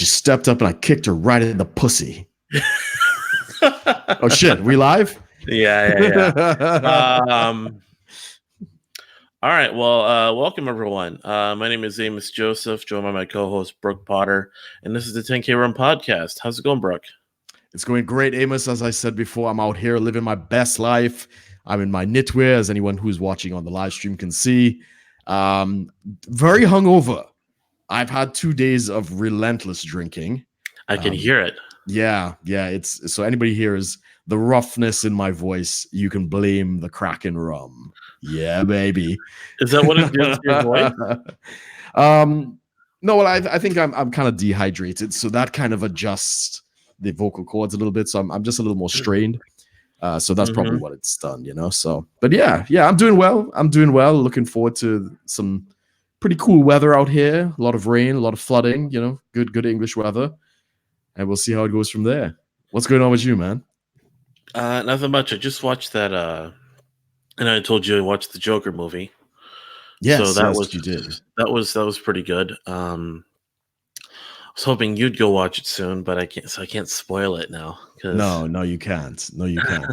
She stepped up and I kicked her right in the pussy. Oh shit, we live? Yeah. All right. Well, welcome everyone. My name is Amos Joseph, joined by my co-host Brook Potter, and this is the 10K Rum Podcast. How's it going, Brook? It's going great, Amos. As I said before, I'm out here living my best life. I'm in my knitwear, as anyone who's watching on the live stream can see. Very hungover. I've had 2 days of relentless drinking. I can hear it. Yeah. It's so anybody hears the roughness in my voice, you can blame the Kraken rum. Yeah, baby. Is that what it does to your voice? No, well, I think I'm kind of dehydrated, so that kind of adjusts the vocal cords a little bit. So I'm just a little more strained. So that's probably what it's done, you know. So, but yeah, I'm doing well. Looking forward to some pretty cool weather out here. A lot of rain, a lot of flooding. You know, good English weather, and we'll see how it goes from there. What's going on with you, man? Nothing much. I just watched that. And I told you I watched the Joker movie. Yes, so you did. That was pretty good. I was hoping you'd go watch it soon, but I can't. So I can't spoil it now. No, you can't. No, you can't.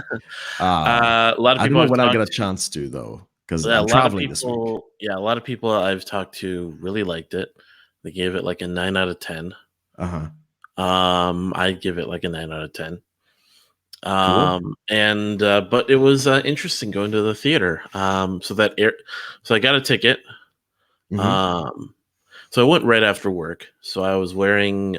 A lot of people. I don't know when I get a chance to though, because I'm traveling this week. Yeah, a lot of people I've talked to really liked it. They gave it like a 9 out of 10. I'd give it like a 9 out of 10. Cool. But it was interesting going to the theater. So I got a ticket. So I went right after work. So I was wearing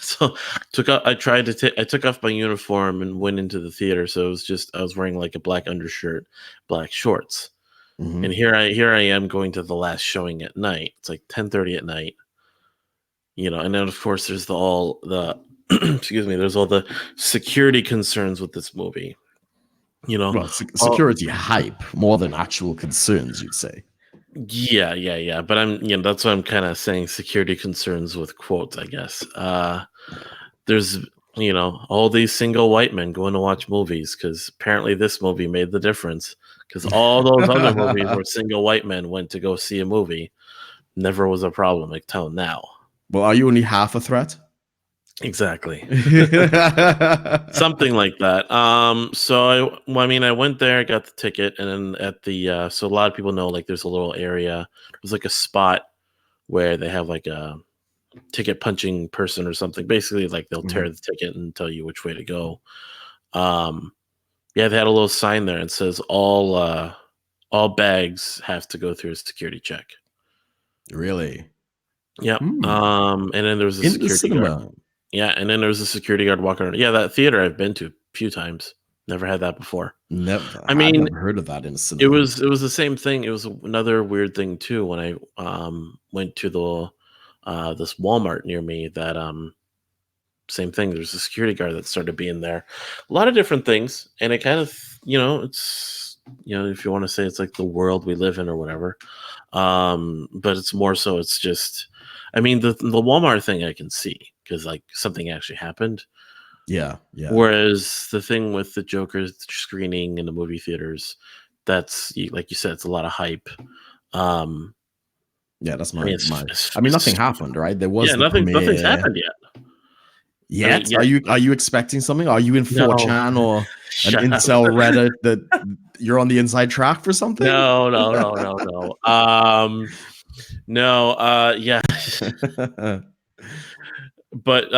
so I took off my uniform and went into the theater. So it was just I was wearing like a black undershirt, black shorts. And here I am going to the last showing at night. It's like 10:30 at night. You know, and then of course there's all the there's all the security concerns with this movie. You know, well, security hype more than actual concerns, you'd say. Yeah. But that's why I'm kind of saying security concerns with quotes, I guess. There's, all these single white men going to watch movies because apparently this movie made the difference. Because all those other movies where single white men went to go see a movie never was a problem until now. Well, are you only half a threat? Exactly. Something like that. So I went there, got the ticket, and then at the so a lot of people know like there's a little area. There's like a spot where they have like a ticket punching person or something. Basically, like they'll tear the ticket and tell you which way to go. They had a little sign there and says all bags have to go through a security check. Really? Yeah. And then there was a security guard. Yeah, and then there was a security guard walking around. Yeah, that theater I've been to a few times. Never had that before. Never. I've never heard of that in a cinema. It was the same thing. It was another weird thing too when I went to the this Walmart near me. That same thing. There's a security guard that started being there. A lot of different things, and it kind of it's if you want to say it's like the world we live in or whatever. But it's more so. It's just. I mean, the Walmart thing I can see because like something actually happened. Yeah. Whereas the thing with the Joker screening in the movie theaters, that's like you said, it's a lot of hype. Yeah, that's my. I mean, nothing happened, right? There was nothing's happened yet. Yet? Are you expecting something? Are you in 4chan or an incel Reddit that you're on the inside track for something? No. No, yeah. But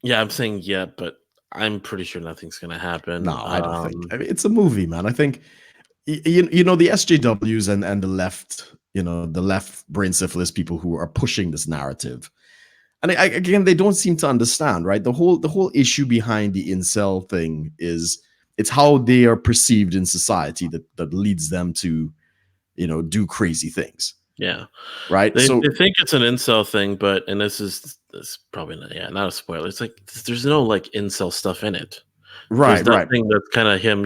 yeah, I'm saying but I'm pretty sure nothing's gonna happen. No, I don't think. I mean, it's a movie, man. I think the SJWs and the left, the left brain syphilis people who are pushing this narrative. And again, they don't seem to understand, right? The whole issue behind the incel thing is it's how they are perceived in society that leads them to do crazy things. Yeah. Right. They think it's an incel thing, and this is probably not a spoiler. It's like there's no like incel stuff in it. Right. There's nothing that's kind of him,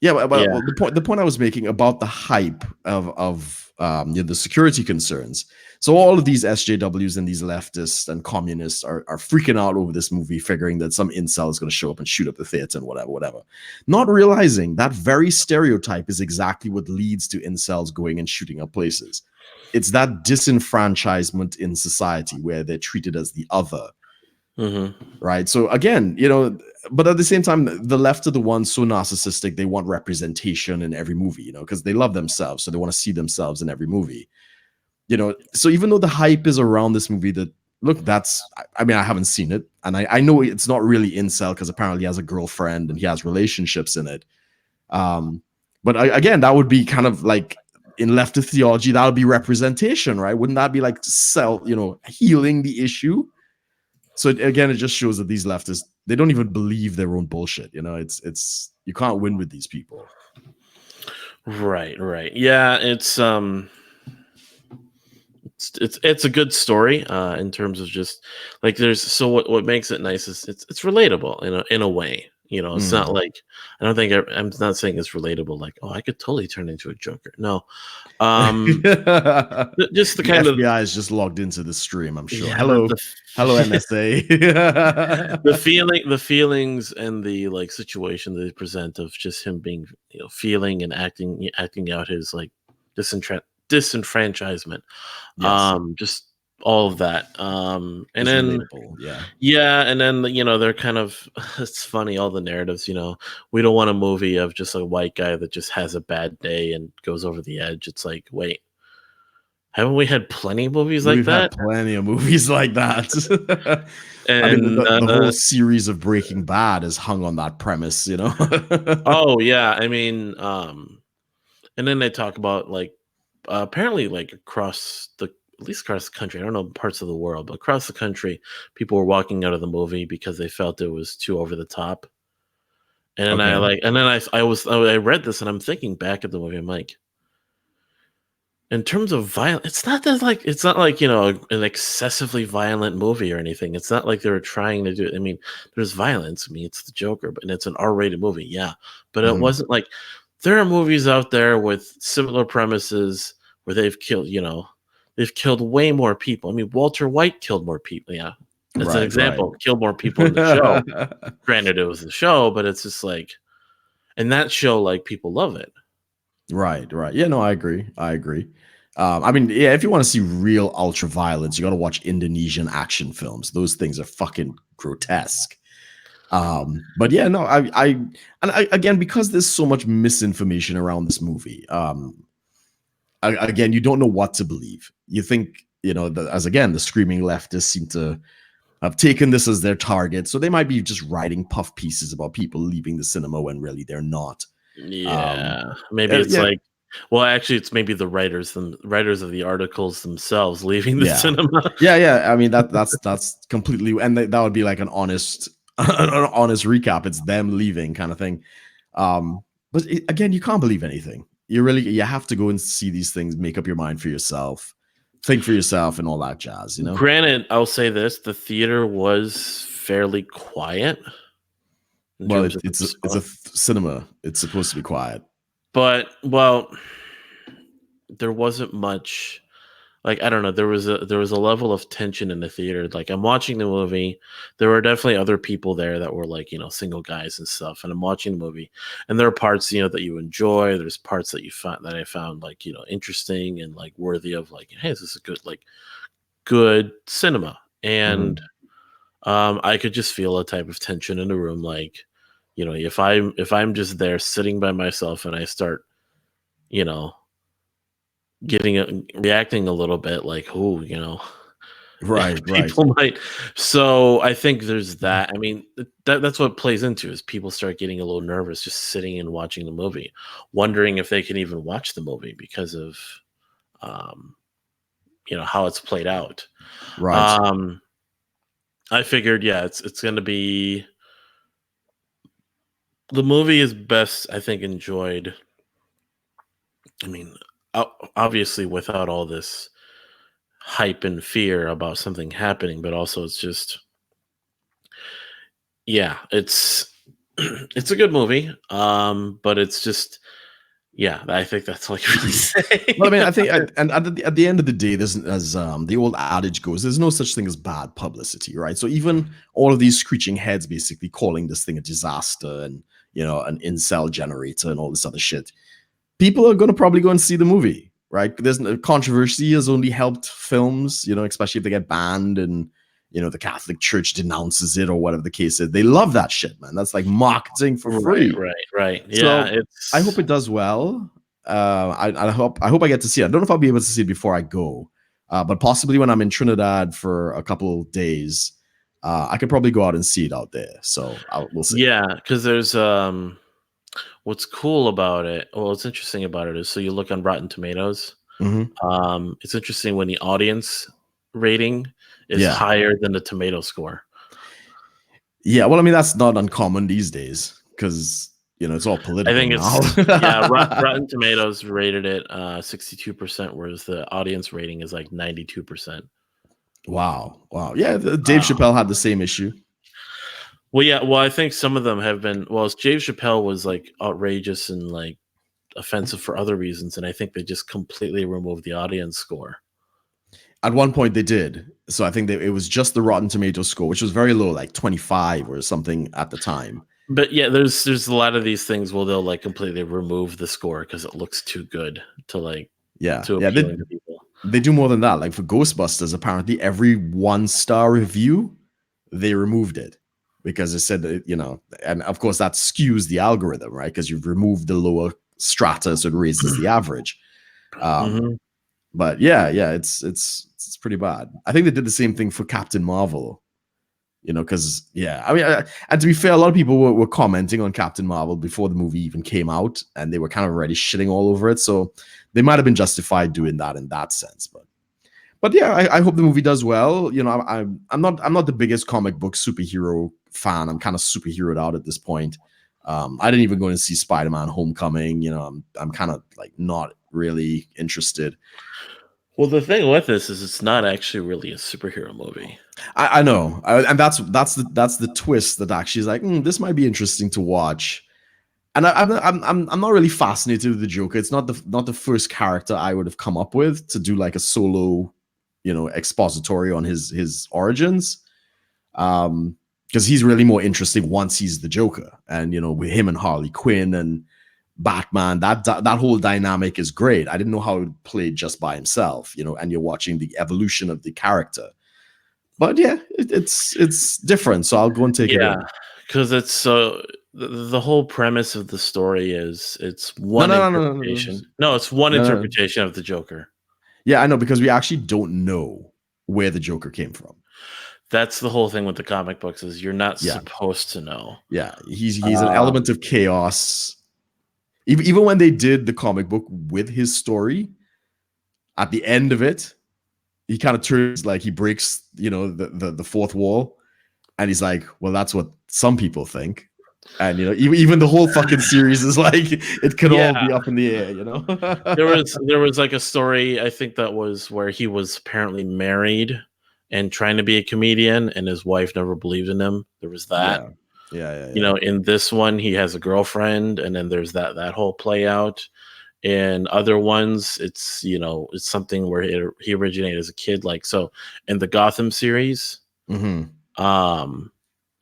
Yeah, but the point I was making about the hype of the security concerns. So all of these SJWs and these leftists and communists are freaking out over this movie, figuring that some incel is going to show up and shoot up the theater and whatever. Not realizing that very stereotype is exactly what leads to incels going and shooting up places. it's that disenfranchisement in society where they're treated as the other. Right. So again, but at the same time, the left are the ones so narcissistic, they want representation in every movie, because they love themselves. So they want to see themselves in every movie. So even though the hype is around this movie, I mean, I haven't seen it, and I know it's not really incel because apparently he has a girlfriend and he has relationships in it. But again, that would be kind of like in leftist theology, that would be representation, right? Wouldn't that be like healing the issue? So again, it just shows that these leftists, they don't even believe their own bullshit. It's you can't win with these people. Right. Yeah, it's a good story in terms of just like what makes it nice is it's relatable in a way. It's not like, I don't think I'm not saying it's relatable like, oh, I could totally turn into a Joker. No. Just the kind FBI is just logged into the stream, I'm sure. Yeah, hello NSA. the feelings and the like situation that they present of just him being feeling and acting out his like disenfranchisement. Yes. Just all of that. And it's then relatable. and then they're kind of, it's funny, all the narratives, we don't want a movie of just a white guy that just has a bad day and goes over the edge. It's like, wait, haven't we had plenty of movies like that? We've had plenty of movies like that. And I mean, the whole series of Breaking Bad is hung on that premise, Oh yeah, I mean, and then they talk about like apparently like at least across the country, I don't know parts of the world, but across the country, people were walking out of the movie because they felt it was too over the top. And I read this and I'm thinking back at the movie, I'm like, in terms of violence, it's not like an excessively violent movie or anything. It's not like they were trying to do it. I mean, there's violence. I mean, it's the Joker, and it's an R-rated movie, yeah. But it wasn't like, there are movies out there with similar premises where they've killed way more people. I mean, Walter White killed more people. Yeah, that's an example. Killed more people in the show. Granted, it was the show, but it's just like, and that show, like, people love it. Right. Yeah, no, I agree. I mean, yeah, if you want to see real ultra violence, you got to watch Indonesian action films. Those things are fucking grotesque. But yeah, no, again, because there's so much misinformation around this movie, again, you don't know what to believe. You think, the screaming leftists seem to have taken this as their target. So they might be just writing puff pieces about people leaving the cinema when really they're not. Yeah, maybe it's like, well, actually, it's maybe the writers of the articles themselves leaving the cinema. Yeah. I mean, that's completely, and that would be like an honest recap. It's them leaving, kind of thing. But again, you can't believe anything. You have to go and see these things, make up your mind for yourself, think for yourself, and all that jazz. Granted, I'll say this: the theater was fairly quiet. Well, it's a cinema. It's supposed to be quiet. But, there wasn't much, like, I don't know, there was a level of tension in the theater. Like, I'm watching the movie, there were definitely other people there that were like, single guys and stuff, and I'm watching the movie, and there are parts, that you enjoy, there's parts that I found like, interesting and like worthy of like, hey, this is a good cinema. And I could just feel a type of tension in the room, like, if I'm just there sitting by myself and I start, reacting a little bit like, right. People might. So I think there's that. I mean, that's what plays into is people start getting a little nervous just sitting and watching the movie, wondering if they can even watch the movie because of, how it's played out. Right. I figured, it's going to be. The movie is best, I think, enjoyed. I mean, obviously without all this hype and fear about something happening, but also it's just, it's a good movie. But it's just, I think that's all I can really say. Well, I mean, I think, and at the end of the day, there's, as the old adage goes, there's no such thing as bad publicity, right? So even all of these screeching heads basically calling this thing a disaster and, an incel generator and all this other shit, people are going to probably go and see the movie. right? There's controversy has only helped films, especially if they get banned and the Catholic Church denounces it or whatever the case is. They love that shit, man. That's like marketing for free. Right. So Yeah, I hope it does well. I hope I get to see it. I don't know if I'll be able to see it before I go, but possibly when I'm in Trinidad for a couple days, I could probably go out and see it out there. So we'll see. Yeah, because there's what's cool about it. Well, what's interesting about it is so you look on Rotten Tomatoes. Mm-hmm. It's interesting when the audience rating is higher than the tomato score. Yeah, well, I mean that's not uncommon these days because it's all political. I think now. Rotten Tomatoes rated it 62%, whereas the audience rating is like 92%. Wow. Yeah, Dave Chappelle had the same issue. Well, yeah. Well, I think some of them have been. Well, Dave Chappelle was like outrageous and like offensive for other reasons, and I think they just completely removed the audience score. At one point, they did. So I think it was just the Rotten Tomatoes score, which was very low, like 25 or something at the time. But yeah, there's a lot of these things where they'll like completely remove the score because it looks too good to like appealing to people. They do more than that. Like for Ghostbusters, apparently every 1-star review, they removed it because it said that, and of course that skews the algorithm, right? Because you've removed the lower strata, so it raises the average. But yeah, it's pretty bad. I think they did the same thing for Captain Marvel, because I mean, and to be fair, a lot of people were commenting on Captain Marvel before the movie even came out, and they were kind of already shitting all over it. So they might have been justified doing that in that sense. But yeah, I hope the movie does well. I'm not the biggest comic book superhero fan. I'm kind of superheroed out at this point. I didn't even go and see Spider-Man: Homecoming. I'm kind of like not really interested. Well, the thing with this is it's not actually really a superhero movie. I know, and that's the twist that actually is like this might be interesting to watch. And I'm not really fascinated with the Joker. It's not the first character I would have come up with to do like a solo, expository on his origins, because he's really more interesting once he's the Joker, and with him and Harley Quinn and Batman, that whole dynamic is great. I didn't know how it played just by himself, and you're watching the evolution of the character. But yeah, it's different. So I'll go and take it in. Because it's so the whole premise of the story is it's one interpretation. No, it's one interpretation of the Joker. Yeah, I know, because we actually don't know where the Joker came from. That's the whole thing with the comic books is you're not supposed to know. Yeah, he's an element of chaos. Even when they did the comic book with his story, at the end of it, he kind of turns like he breaks, the fourth wall, and he's like, "Well, that's what some people think," and even the whole fucking series is like it could all be up in the air, There was like a story, I think that was where he was apparently married and trying to be a comedian, and his wife never believed in him. There was that. Yeah. In this one, he has a girlfriend, and then there's that whole play out. In other ones, it's it's something where he originated as a kid, like so. In the Gotham series, it's I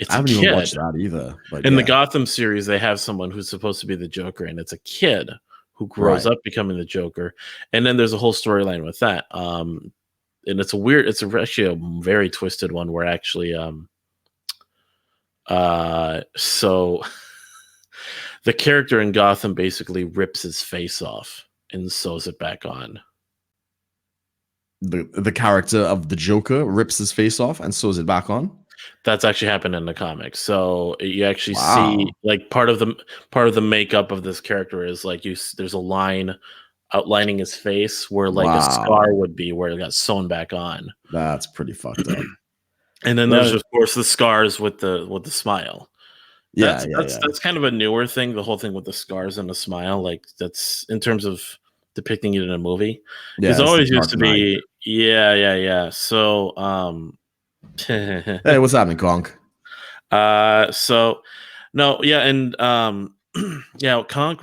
haven't even watched that either. But in the Gotham series, they have someone who's supposed to be the Joker, and it's a kid who grows up becoming the Joker. And then there's a whole storyline with that. And it's actually a very twisted one where actually, so the character in Gotham basically rips his face off and sews it back on. The character of the Joker rips his face off and sews it back on. That's actually happened in the comics. So you actually see like part of the makeup of this character is like there's a line outlining his face where like a scar would be where it got sewn back on. That's pretty fucked up. And then there's of course the scars with the smile. That's kind of a newer thing. The whole thing with the scars and the smile, like that's in terms of depicting it in a movie. It's always used to be, So, hey, what's happening, Conk? Conk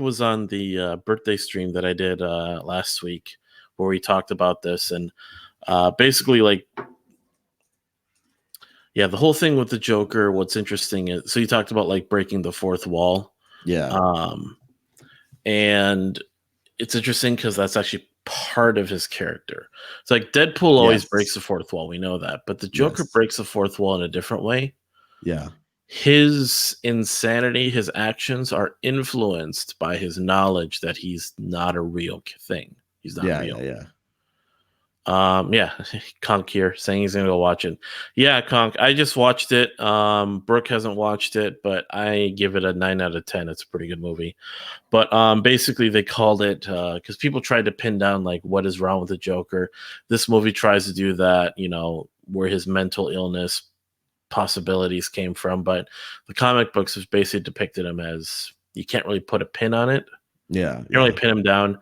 was on the birthday stream that I did last week where we talked about this, and basically like. Yeah, the whole thing with the Joker, what's interesting is, so you talked about like breaking the fourth wall. Yeah. And it's interesting because that's actually part of his character. It's like Deadpool always Yes. breaks the fourth wall. We know that, but the Joker Yes. breaks the fourth wall in a different way. Yeah. His insanity, his actions are influenced by his knowledge that he's not a real thing. He's not real. Yeah. Conk here saying he's gonna go watch it. Yeah, Conk, I just watched it. Brooke hasn't watched it, but I give it a 9 out of 10. It's a pretty good movie. But basically they called it because people tried to pin down like what is wrong with the Joker. This movie tries to do that, where his mental illness possibilities came from, but the comic books has basically depicted him as you can't really put a pin on it. Yeah. You can't really pin him down.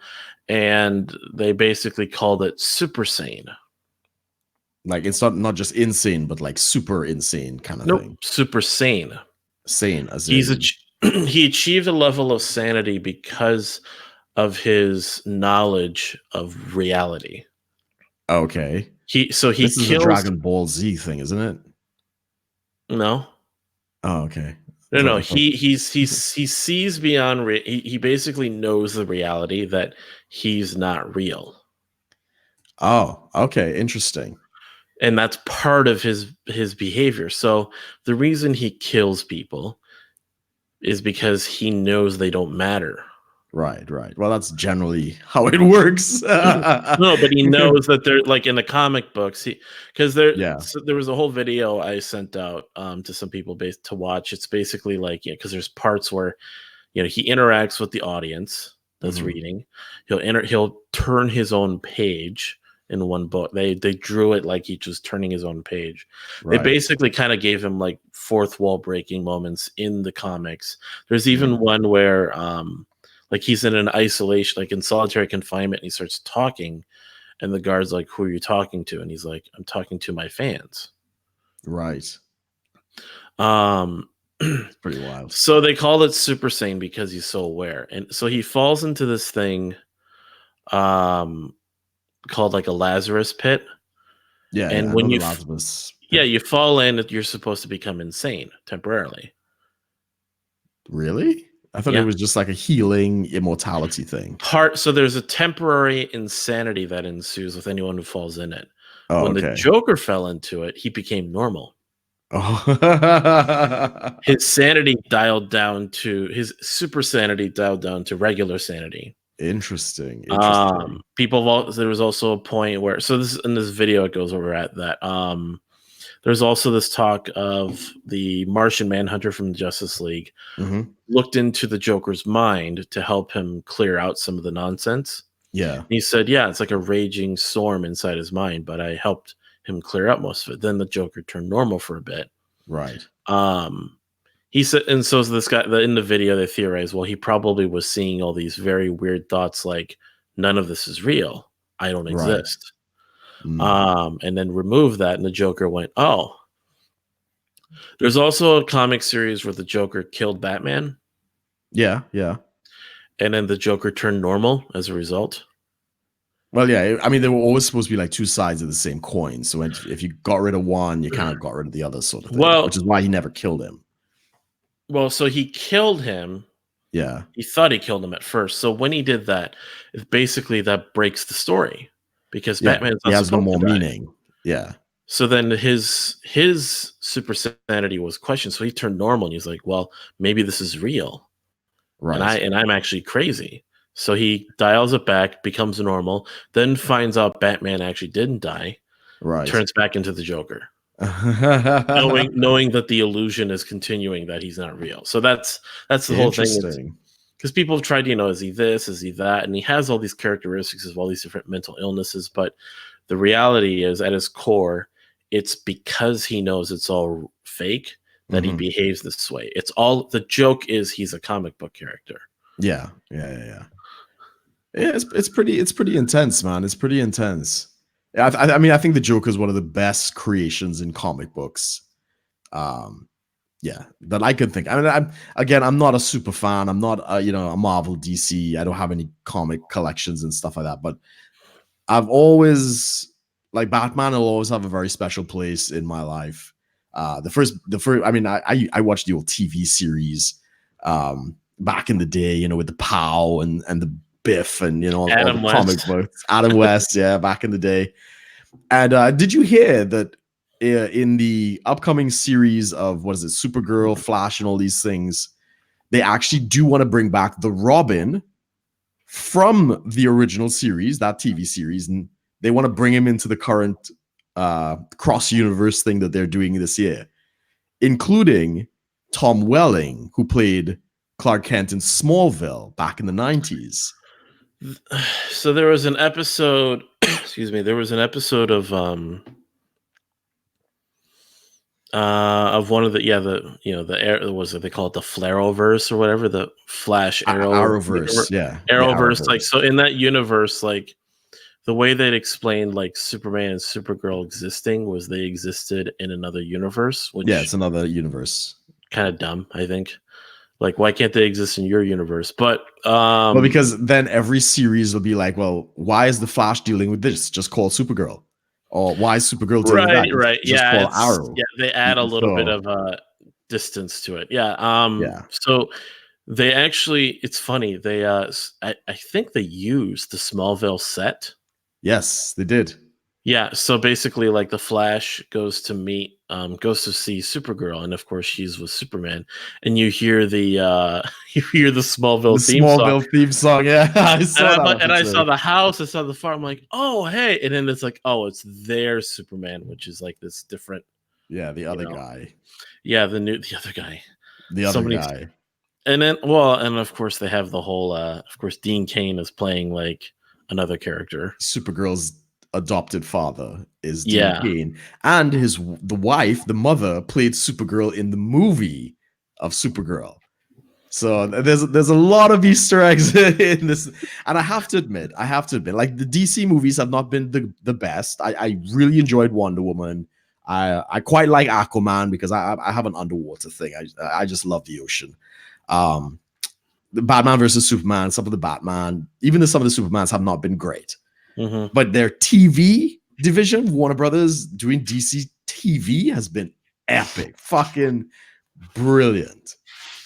And they basically called it super sane. Like it's not just insane, but like super insane kind of thing. Super sane. Sane as he achieved a level of sanity because of his knowledge of reality. Okay. This is a Dragon Ball Z thing, isn't it? No. Oh, okay. No. He sees beyond. He basically knows the reality that he's not real. Oh, okay, interesting. And that's part of his behavior. So the reason he kills people is because he knows they don't matter. Right. Well, that's generally how it works. No, but he knows that they're like in the comic books. So there was a whole video I sent out to some people to watch. It's basically like because there's parts where he interacts with the audience that's reading. He'll turn his own page in one book. They drew it like he was turning his own page. Right. They basically kind of gave him like fourth wall breaking moments in the comics. There's even one where like he's in an isolation, like in solitary confinement, and he starts talking, and the guard's like, "Who are you talking to?" And he's like, "I'm talking to my fans." Right. It's pretty wild. So they called it super sane because he's so aware, and so he falls into this thing, called like a Lazarus Pit. Yeah, and when you you fall in, you're supposed to become insane temporarily. Really? I thought it was just like a healing immortality thing. So there's a temporary insanity that ensues with anyone who falls in it. Oh, when the Joker fell into it, he became normal. Oh. His sanity dialed down to super sanity dialed down to regular sanity. Interesting. There was also a point where, so this in this video it goes over at that. There's also this talk of the Martian Manhunter from the Justice League looked into the Joker's mind to help him clear out some of the nonsense. Yeah. And he said, yeah, it's like a raging storm inside his mind, but I helped him clear up most of it. Then the Joker turned normal for a bit. Right. He said, and so this guy in the video, they theorized, well, he probably was seeing all these very weird thoughts like, none of this is real. I don't exist. And then remove that, and the Joker went, oh. There's also a comic series where the Joker killed Batman. Yeah. And then the Joker turned normal as a result. Well, yeah. I mean, they were always supposed to be like two sides of the same coin. So if you got rid of one, you kind of got rid of the other, sort of thing. Well, which is why he never killed him. Well, so he killed him. Yeah. He thought he killed him at first. So when he did that, basically that breaks the story because Batman's not has no more to die. meaning. Yeah. So then his super sanity was questioned. So he turned normal, and he's like, "Well, maybe this is real, right? And I'm actually crazy." So he dials it back, becomes normal, then finds out Batman actually didn't die. Right. Turns back into the Joker, knowing that the illusion is continuing, that he's not real. So that's the whole thing. Because people have tried, is he this, is he that, and he has all these characteristics of all these different mental illnesses. But the reality is, at his core, it's because he knows it's all fake that he behaves this way. It's all, the joke is he's a comic book character. Yeah. It's pretty intense, man. It's pretty intense. I mean, I think the Joker is one of the best creations in comic books. That I can think. I mean, I'm not a super fan. I'm not a Marvel, DC. I don't have any comic collections and stuff like that. But I've always, like, Batman will always have a very special place in my life. The first. I mean, I watched the old TV series back in the day, with the POW and the Biff and all the Adam comic West. books. Adam West, yeah, back in the day. And did you hear that in the upcoming series of what is it, Supergirl, Flash, and all these things, they actually do want to bring back the Robin from the original series, that TV series, and they want to bring him into the current cross universe thing that they're doing this year, including Tom Welling, who played Clark Kent in Smallville back in the 90s. So there was an episode, excuse me, there was an episode of one of the was it, they call it the Flareoverse or whatever, the Flash Arrowverse, yeah. Arrowverse. Like, so in that universe, like the way they'd explained like Superman and Supergirl existing was they existed in another universe, which it's another universe. Kind of dumb, I think. Like, why can't they exist in your universe? But well, because then every series will be like, well, why is the Flash dealing with this? Just call Supergirl. Or why is Supergirl dealing with that? Right. Just call Arrow. Yeah, they add a little bit of distance to it. Yeah. So they actually, it's funny. They I think they used the Smallville set. Yes, they did. Yeah, so basically, like, the Flash goes to see Supergirl, and of course she's with Superman, and you hear the Smallville theme song. Yeah, I saw the house, I saw the farm. I'm like, oh hey, and then it's like, oh, it's their Superman, which is like this different. Yeah, the other guy. Yeah, the other guy. The other guy. And then, and of course they have the whole. Of course, Dean Cain is playing like another character. Supergirl's adopted father is Dean Cain, and the wife, the mother, played Supergirl in the movie of Supergirl. So there's a lot of Easter eggs in this, and I have to admit, like, the DC movies have not been the best. I really enjoyed Wonder Woman. I quite like Aquaman because I have an underwater thing. I just love the ocean. The Batman versus Superman, some of the Batman, even some of the Supermans have not been great. Mm-hmm. But their TV division, Warner Brothers, doing DC TV has been epic. Fucking brilliant.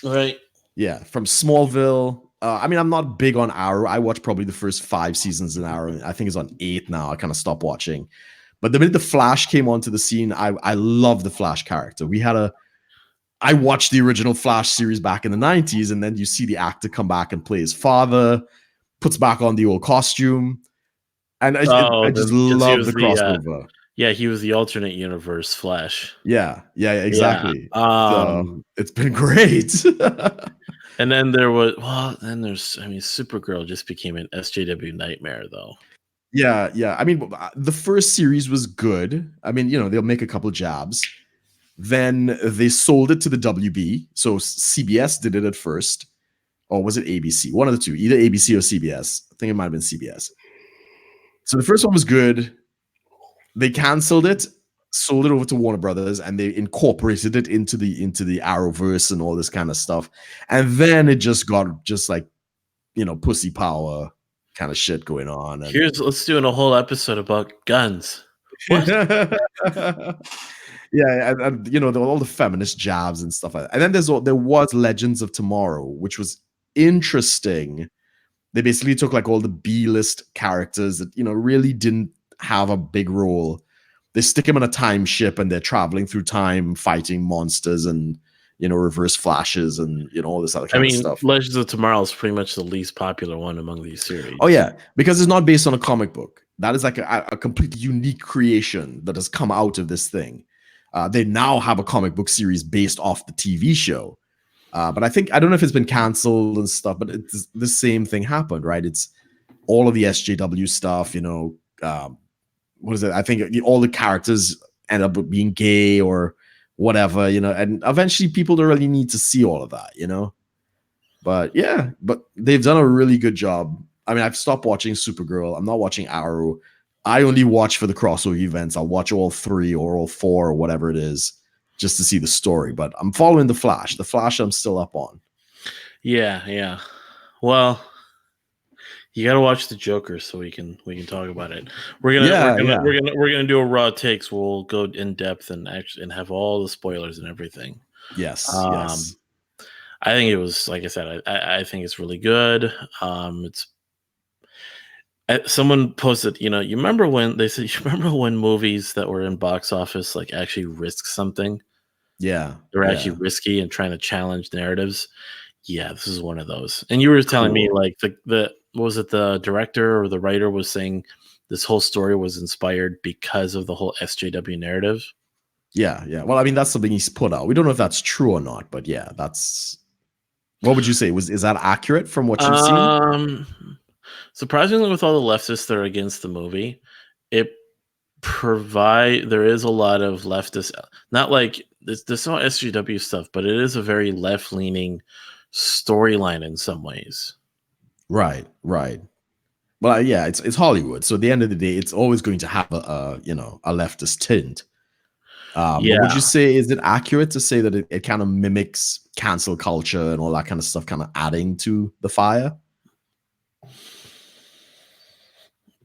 Right. Yeah. From Smallville. I'm not big on Arrow. I watched probably the first 5 seasons in Arrow. I think it's on 8 now. I kind of stopped watching. But the minute the Flash came onto the scene, I love the Flash character. I watched the original Flash series back in the 90s, and then you see the actor come back and play his father, puts back on the old costume. And I just love the crossover. He was the alternate universe Flash. Yeah, exactly. So it's been great. And then Supergirl just became an SJW nightmare, though. Yeah. I mean, the first series was good. I mean, they'll make a couple jabs. Then they sold it to the WB. So CBS did it at first. Or was it ABC? One of the two, either ABC or CBS. I think it might have been CBS. So the first one was good. They canceled it, sold it over to Warner Brothers, and they incorporated it into the Arrowverse and all this kind of stuff. And then it just got like, pussy power kind of shit going on. And let's do a whole episode about guns. What? Yeah, and all the feminist jabs and stuff like that. And then there was Legends of Tomorrow, which was interesting. They basically took like all the B-list characters that really didn't have a big role. They stick them in a time ship and they're traveling through time, fighting monsters and reverse flashes and all this other kind of stuff. Legends of Tomorrow is pretty much the least popular one among these series. Oh yeah, because it's not based on a comic book. That is like a completely unique creation that has come out of this thing. They now have a comic book series based off the TV show. But I don't know if it's been canceled and stuff, but it's the same thing happened, right? It's all of the SJW stuff, what is it? I think all the characters end up being gay or whatever, and eventually people don't really need to see all of that, But yeah, but they've done a really good job. I mean, I've stopped watching Supergirl. I'm not watching Arrow. I only watch for the crossover events. I'll watch all 3 or all 4 or whatever it is, just to see the story. But I'm following the Flash. The Flash I'm still up on. Yeah. Well, you got to watch the Joker so we can talk about it. We're gonna do a raw takes. We'll go in depth and have all the spoilers and everything. Yes. I think it was, like I said, I think it's really good. It's Someone posted, you remember when they said, you remember when movies that were in box office like actually risk something? Yeah, They were actually yeah, risky and trying to challenge narratives. Yeah, this is one of those. And you were telling me cool. like the what was it, the director or the writer was saying this whole story was inspired because of the whole SJW narrative. Yeah, yeah. Well, I mean, that's something he's put out. We don't know if that's true or not, but yeah, that's. What would you say? Is that accurate from what you've seen? Um, Surprisingly, with all the leftists that are against the movie, it there is a lot of leftist, not like there's no SJW stuff, but it is a very left leaning storyline in some ways. Right, right. Well, yeah, it's Hollywood, so at the end of the day, it's always going to have a leftist tint. But would Yeah. you say, is it accurate to say that it kind of mimics cancel culture and all that kind of stuff, kind of adding to the fire?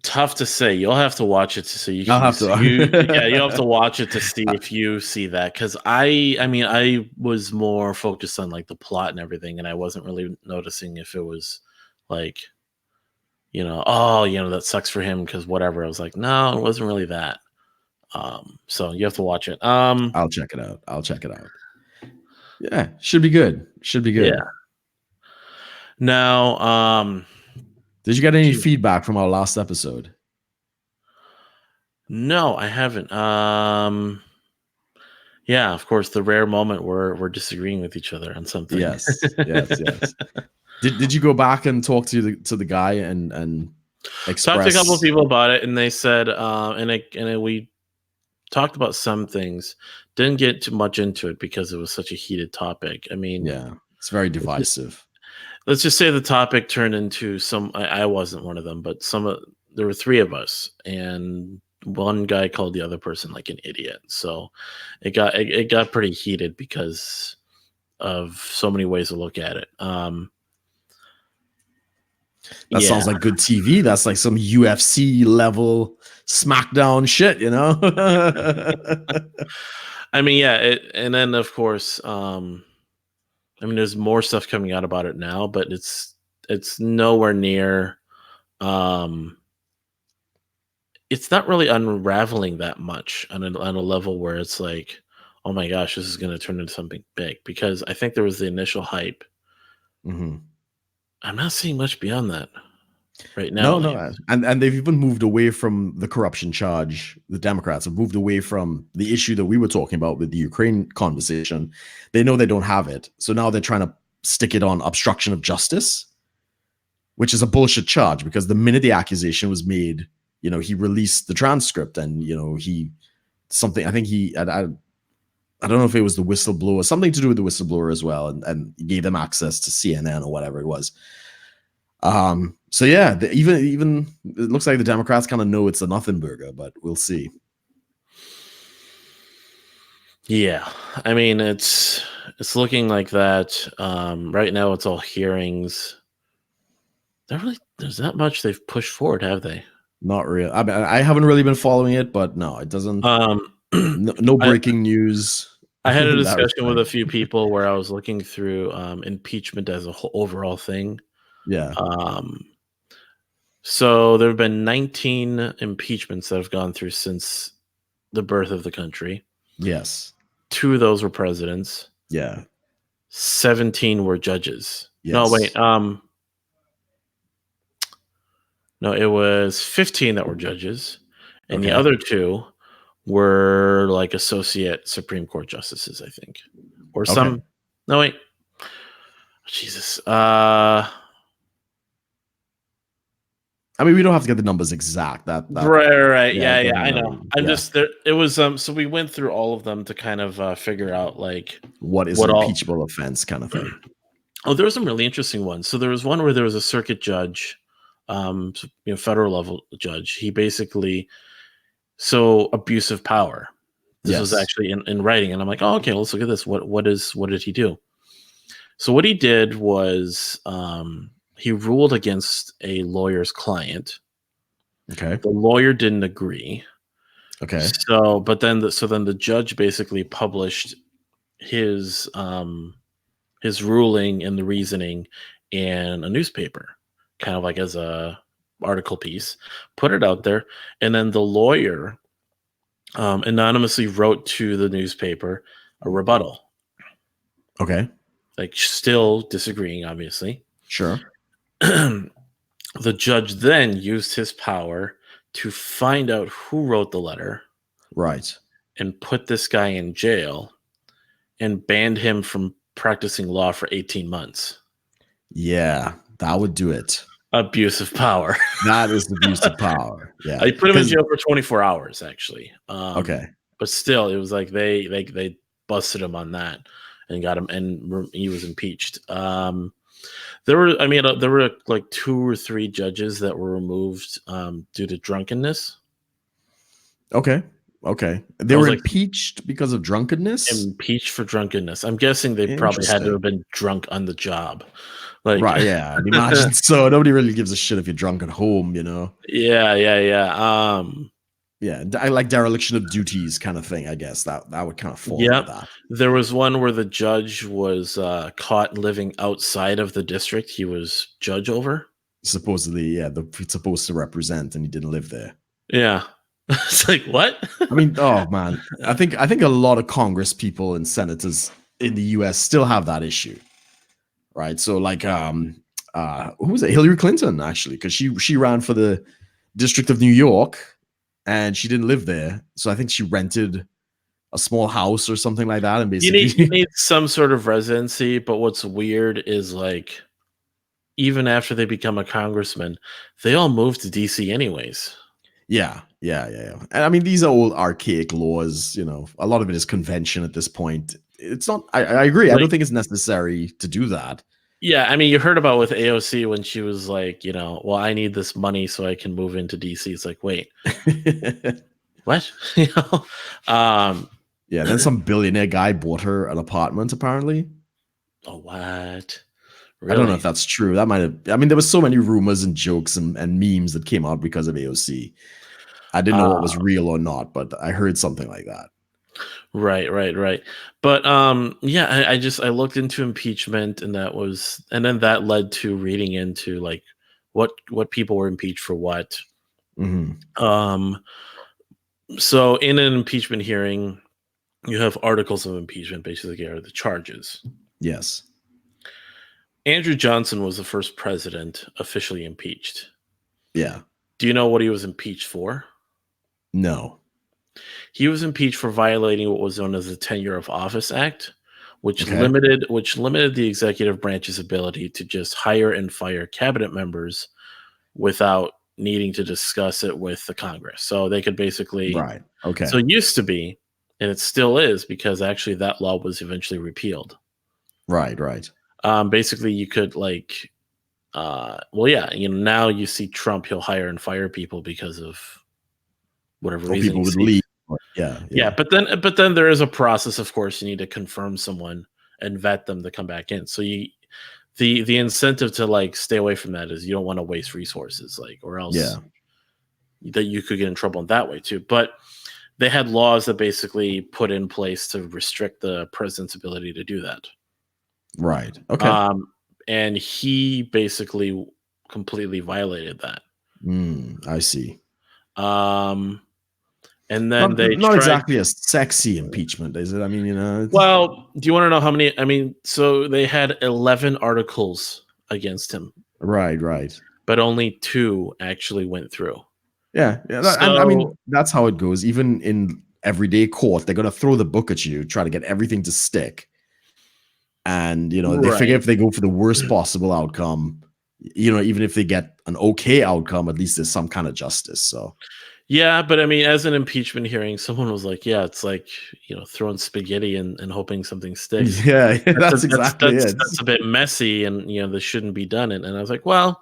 Tough to say. You'll have to watch it to see I'll have yeah, you'll have to to. watch it to see if you see that. Because I mean, I was more focused on like the plot and everything, and I wasn't really noticing if it was like, oh, that sucks for him because whatever. I was like, no, it wasn't really that. So you have to watch it. I'll check it out. I'll check it out. Yeah, should be good. Should be Yeah. good. Now, Did you get any geez, feedback from our last episode? no, I haven't. Yeah, of course, the rare moment where we're disagreeing with each other on something. Yes, yes, yes. Did you go back and talk to the guy and Talked to a couple of express? people about it, and they said, we talked about some things. Didn't get too much into it because it was such a heated topic. I mean, Yeah, it's very divisive. let's just say the topic turned into some. I wasn't one of them, but there were three of us, and one guy called the other person like an idiot. So it got pretty heated because of so many ways to look at it. That Yeah, sounds like good TV. That's like some UFC level SmackDown shit, you know? I mean, yeah, and then of course, I mean, there's more stuff coming out about it now, but it's nowhere near. Um, it's not really unraveling that much on a level where it's like, oh my gosh, this is going to turn into something big. Because I think there was the initial hype. Mhm. I'm not seeing much beyond that right now, No, at no, least. and they've even moved away from the corruption charge. The Democrats have moved away from the issue that we were talking about with the Ukraine conversation. They know they don't have it, so now they're trying to stick it on obstruction of justice, which is a bullshit charge because the minute the accusation was made, he released the transcript and he something. I think I don't know if it was the whistleblower, something to do with the whistleblower as well, and gave them access to CNN or whatever it was. So yeah, even it looks like the Democrats kind of know it's a nothing burger, but we'll see. Yeah, I mean, it's looking like that. Right now, it's all hearings. There's not much they've pushed forward, have they? Not real. I mean, I haven't really been following it, but no, it doesn't. Um, No I breaking news I had a in that discussion with a respect. few people where I was looking through impeachment as a whole overall thing. Yeah. Um, so there have been 19 impeachments that have gone through since the birth of the country. Yes. Two of those were presidents. Yeah. 17 were judges. No, wait. Yes. No, it was 15 that were judges, and the Okay. other two were like associate Supreme Court justices, I think, or Okay. some. No, wait. Jesus. I mean, we don't have to get the numbers exact. That Right. yeah, it Yeah. doesn't I know. matter. I'm Yeah. just there. It was so we went through all of them to kind of figure out like What is an what all. impeachable offense kind of thing. Oh, there were some really interesting ones. So there was one where there was a circuit judge, federal level judge. He basically abuse of power. This was Yes. actually in writing, and I'm like, oh, okay, let's look at this. What did he do? So what he did was he ruled against a lawyer's client. Okay. The lawyer didn't agree. Okay. But then the judge basically published his ruling and the reasoning in a newspaper, kind of like as a article piece, put it out there, and then the lawyer anonymously wrote to the newspaper a rebuttal, Okay. like still disagreeing, obviously. Sure. The judge then used his power to find out who wrote the letter Right. and put this guy in jail and banned him from practicing law for 18 months. Yeah, that would do it. Abuse of power. That is abuse of power. Yeah. I put him in jail for 24 hours, actually. Okay. But still, it was like they busted him on that and got him, and he was impeached. There were like 2 or 3 judges that were removed due to drunkenness. Okay. They were impeached because of drunkenness? Impeached for drunkenness. I'm guessing they probably had to have been drunk on the job. Like, right, yeah. I'd imagine so. Nobody really gives a shit if you're drunk at home, you know? Yeah. Yeah, I like dereliction of duties kind of thing, I guess. That would kind of fall into that. There was one where the judge was caught living outside of the district he was judge over. Supposedly, yeah, he's supposed to represent, and he didn't live there. Yeah. It's like, what? I mean, oh man, I think a lot of Congress people and senators in the U.S. still have that issue, right? So, like, who was it? Hillary Clinton, actually, because she ran for the District of New York, and she didn't live there, so I think she rented a small house or something like that, and basically you need some sort of residency. But what's weird is, like, even after they become a congressman, they all move to DC anyways. Yeah. And I mean, these are all archaic laws. You know, a lot of it is convention at this point. It's not. I agree. Like, I don't think it's necessary to do that. Yeah, I mean, you heard about with AOC when she was like, well, I need this money so I can move into DC. It's like, wait, what? Yeah. Then some billionaire guy bought her an apartment, apparently. Oh, what? Really? I don't know if that's true. That might have. I mean, there was so many rumors and jokes and memes that came out because of AOC. I didn't know what was real or not, but I heard something like that. Right. But yeah, I looked into impeachment, and then that led to reading into like what people were impeached for what. Mm-hmm. So in an impeachment hearing, you have articles of impeachment, basically are the charges. Yes. Andrew Johnson was the first president officially impeached. Yeah. Do you know what he was impeached for? No. He was impeached for violating what was known as the Tenure of Office Act, which limited the executive branch's ability to just hire and fire cabinet members without needing to discuss it with the Congress. So they could basically So it used to be, and it still is, because actually that law was eventually repealed. Right. Basically you could now you see Trump, he'll hire and fire people because of whatever reason. People would leave. Yeah. But then there is a process, of course. You need to confirm someone and vet them to come back in. So the incentive to stay away from that is you don't want to waste resources, or else that you could get in trouble in that way too. But they had laws that basically put in place to restrict the president's ability to do that. Right. Okay. And he basically completely violated that. I see. And then not exactly a sexy impeachment, is it? I mean, Well, do you want to know how many? I mean, so they had 11 articles against him. Right. But only 2 actually went through. Yeah. I mean, that's how it goes. Even in everyday court, they're going to throw the book at you, try to get everything to stick. And, they figure if they go for the worst possible outcome, even if they get an okay outcome, at least there's some kind of justice. So. Yeah, but I mean, as an impeachment hearing, someone was like, "Yeah, it's like throwing spaghetti and hoping something sticks." Yeah, that's exactly it. That's a bit messy, and this shouldn't be done. And I was like, well,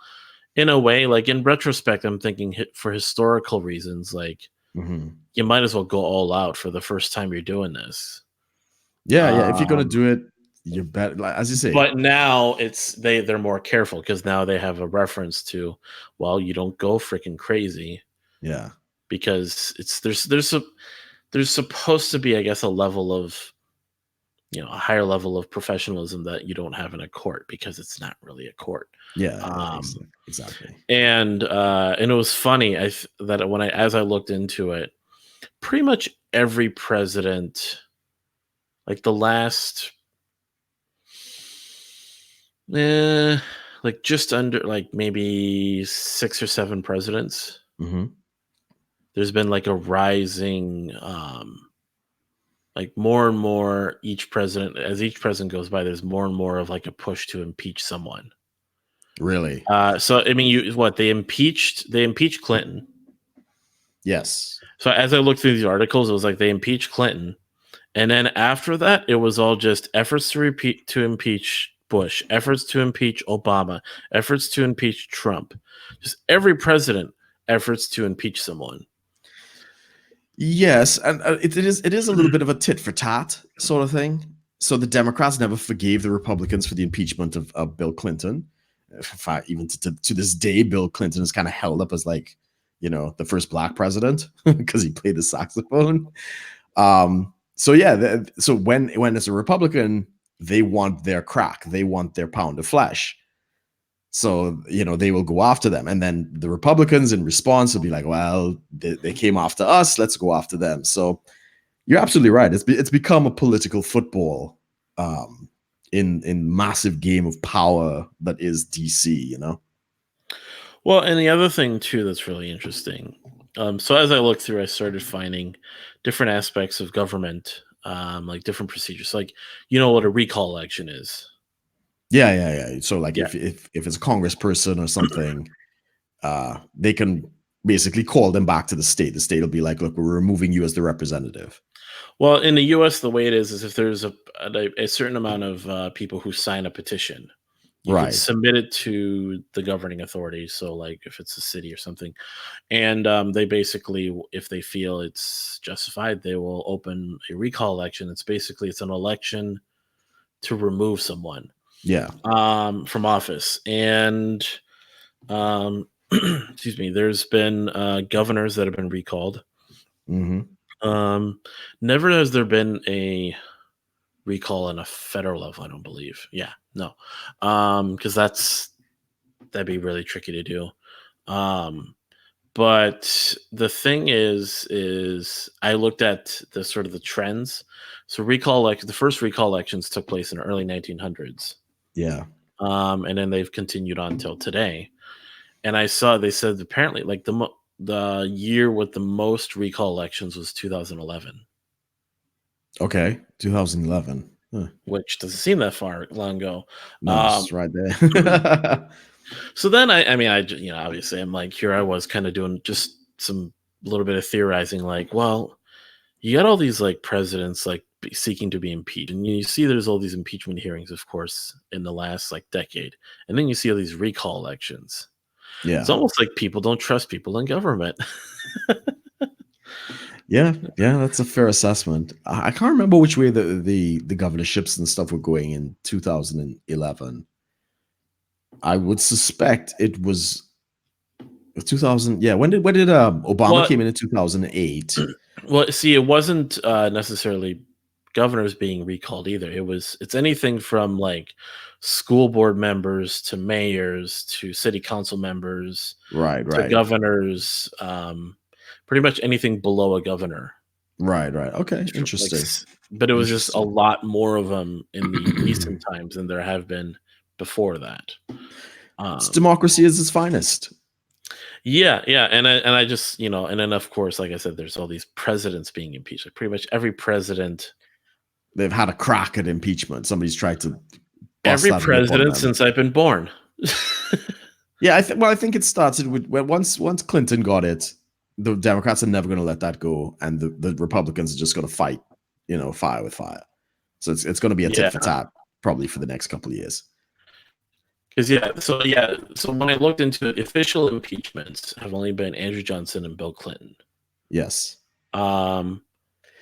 in a way, in retrospect, I'm thinking for historical reasons, you might as well go all out for the first time you're doing this. Yeah. If you're gonna do it, you bet. As you say. But now they're more careful because now they have a reference to, well, you don't go freaking crazy. Yeah. Because there's supposed to be, I guess, a level of a higher level of professionalism that you don't have in a court, because it's not really a court. Yeah, exactly. And it was funny that as I looked into it, pretty much every president, like the last, like just under, like maybe 6 or 7 presidents, there's been like a rising, like more and more as each president goes by, there's more and more of like a push to impeach someone. Really? So I mean, they impeached Clinton. Yes. So as I looked through these articles, it was like they impeached Clinton, and then after that, it was all just efforts to impeach Bush, efforts to impeach Obama, efforts to impeach Trump. Just every president efforts to impeach someone. Yes, and it is a little bit of a tit for tat sort of thing. So the Democrats never forgave the Republicans for the impeachment of Bill Clinton. In fact, even to this day, Bill Clinton is kind of held up as like, the first black president because he played the saxophone. So yeah, so when it's a Republican, they want their crack, they want their pound of flesh. So, they will go after them. And then the Republicans in response will be like, well, they came after us, let's go after them. So you're absolutely right. It's become a political football in massive game of power that is DC, Well, and the other thing too that's really interesting. So as I looked through, I started finding different aspects of government, like different procedures. Like, what a recall election is. Yeah. So like if it's a congressperson or something, they can basically call them back to the state. The state will be like, look, we're removing you as the representative. Well, in the U.S., the way it is if there's a certain amount of people who sign a petition, you can submit it to the governing authority. So like if it's a city or something, and they basically, if they feel it's justified, they will open a recall election. It's an election to remove someone. Yeah. From office. And excuse me, there's been governors that have been recalled. Never has there been a recall on a federal level, I don't believe. Yeah, no. Because that'd be really tricky to do. But the thing is I looked at the sort of the trends. So the first recall elections took place in the early 1900s. Yeah. And then they've continued on till today. And they said apparently like the year with the most recall elections was 2011. Okay, 2011. Huh. Which doesn't seem that long ago. No, it's right there. So then obviously I'm like, here I was kind of doing just some little bit of theorizing, like, well, you got all these like presidents like seeking to be impeached, and you see there's all these impeachment hearings, of course, in the last like decade, and then you see all these recall elections. Yeah, it's almost like people don't trust people in government. yeah, that's a fair assessment. I can't remember which way the governorships and stuff were going in 2011. I would suspect it was 2000. Yeah, when did Obama came in 2008? Well, see, it wasn't necessarily governors being recalled either. It's anything from like school board members to mayors to city council members, to governors, pretty much anything below a governor. Right. Okay, interesting. But it was just a lot more of them in the recent times than there have been before that. It's democracy is its finest. Yeah, and I just and then of course, like I said, there's all these presidents being impeached. Like pretty much every president, they've had a crack at impeachment. Somebody's tried to. Every president since I've been born. Yeah, I think it started with once Clinton got it, the Democrats are never going to let that go, and the Republicans are just going to fight, fire with fire. So it's going to be a tit for tat probably for the next couple of years. So when I looked into it, official impeachments have only been Andrew Johnson and Bill Clinton. Yes.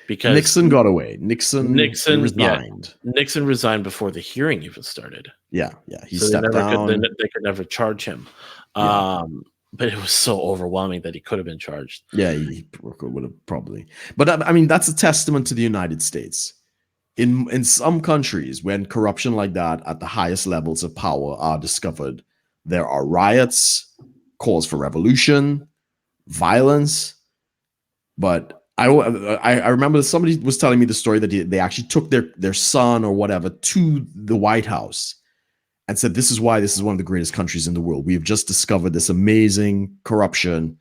Because Nixon got away. Nixon resigned. Nixon resigned before the hearing even started. Yeah. He stepped down. They could never charge him. But it was so overwhelming that he could have been charged. Yeah, he would have probably. But I mean, that's a testament to the United States. in some countries, when corruption like that at the highest levels of power are discovered, there are riots, calls for revolution, violence. But I remember somebody was telling me the story that they actually took their son or whatever to the White House and said, this is why this is one of the greatest countries in the world. We have just discovered this amazing corruption,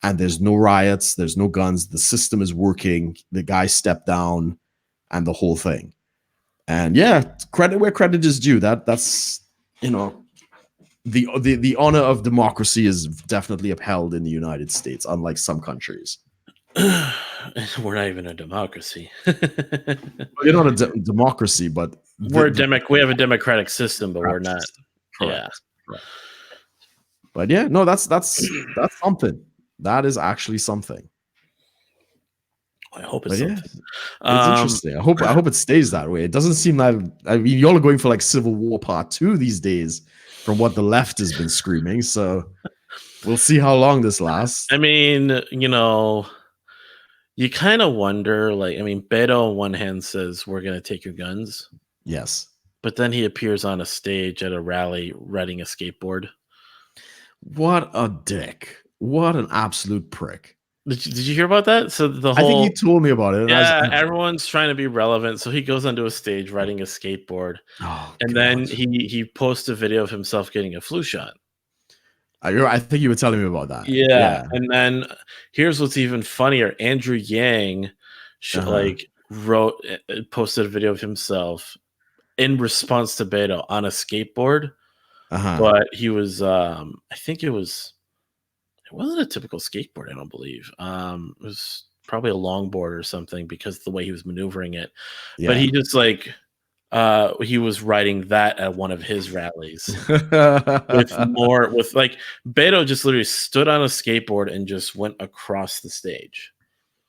and there's no riots, there's no guns, the system is working, the guy stepped down, and the whole thing. And yeah, credit where credit is due. That's the honor of democracy is definitely upheld in the United States, unlike some countries. We're not even a democracy. You're not a democracy, but we have a democratic system, but we're not. Correct. Yeah. But yeah, no, that's something. That is actually something. I hope it's something. Yeah, it's interesting. I hope it stays that way. It doesn't seem like, I mean, y'all are going for like Civil War Part 2 these days from what the left has been screaming. So we'll see how long this lasts. I mean, you kind of wonder, like, I mean, Beto on one hand says, we're going to take your guns. Yes. But then he appears on a stage at a rally riding a skateboard. What a dick. What an absolute prick. Did you hear about that? So I think you told me about it. Yeah, everyone's trying to be relevant. So he goes onto a stage riding a skateboard. And then he posts a video of himself getting a flu shot. I think you were telling me about that. Yeah. And then here's what's even funnier. Andrew Yang posted a video of himself in response to Beto on a skateboard. But he was I think it wasn't a typical skateboard, I don't believe. It was probably a longboard or something because of the way he was maneuvering it. Yeah. But he just he was riding that at one of his rallies with Beto just literally stood on a skateboard and just went across the stage.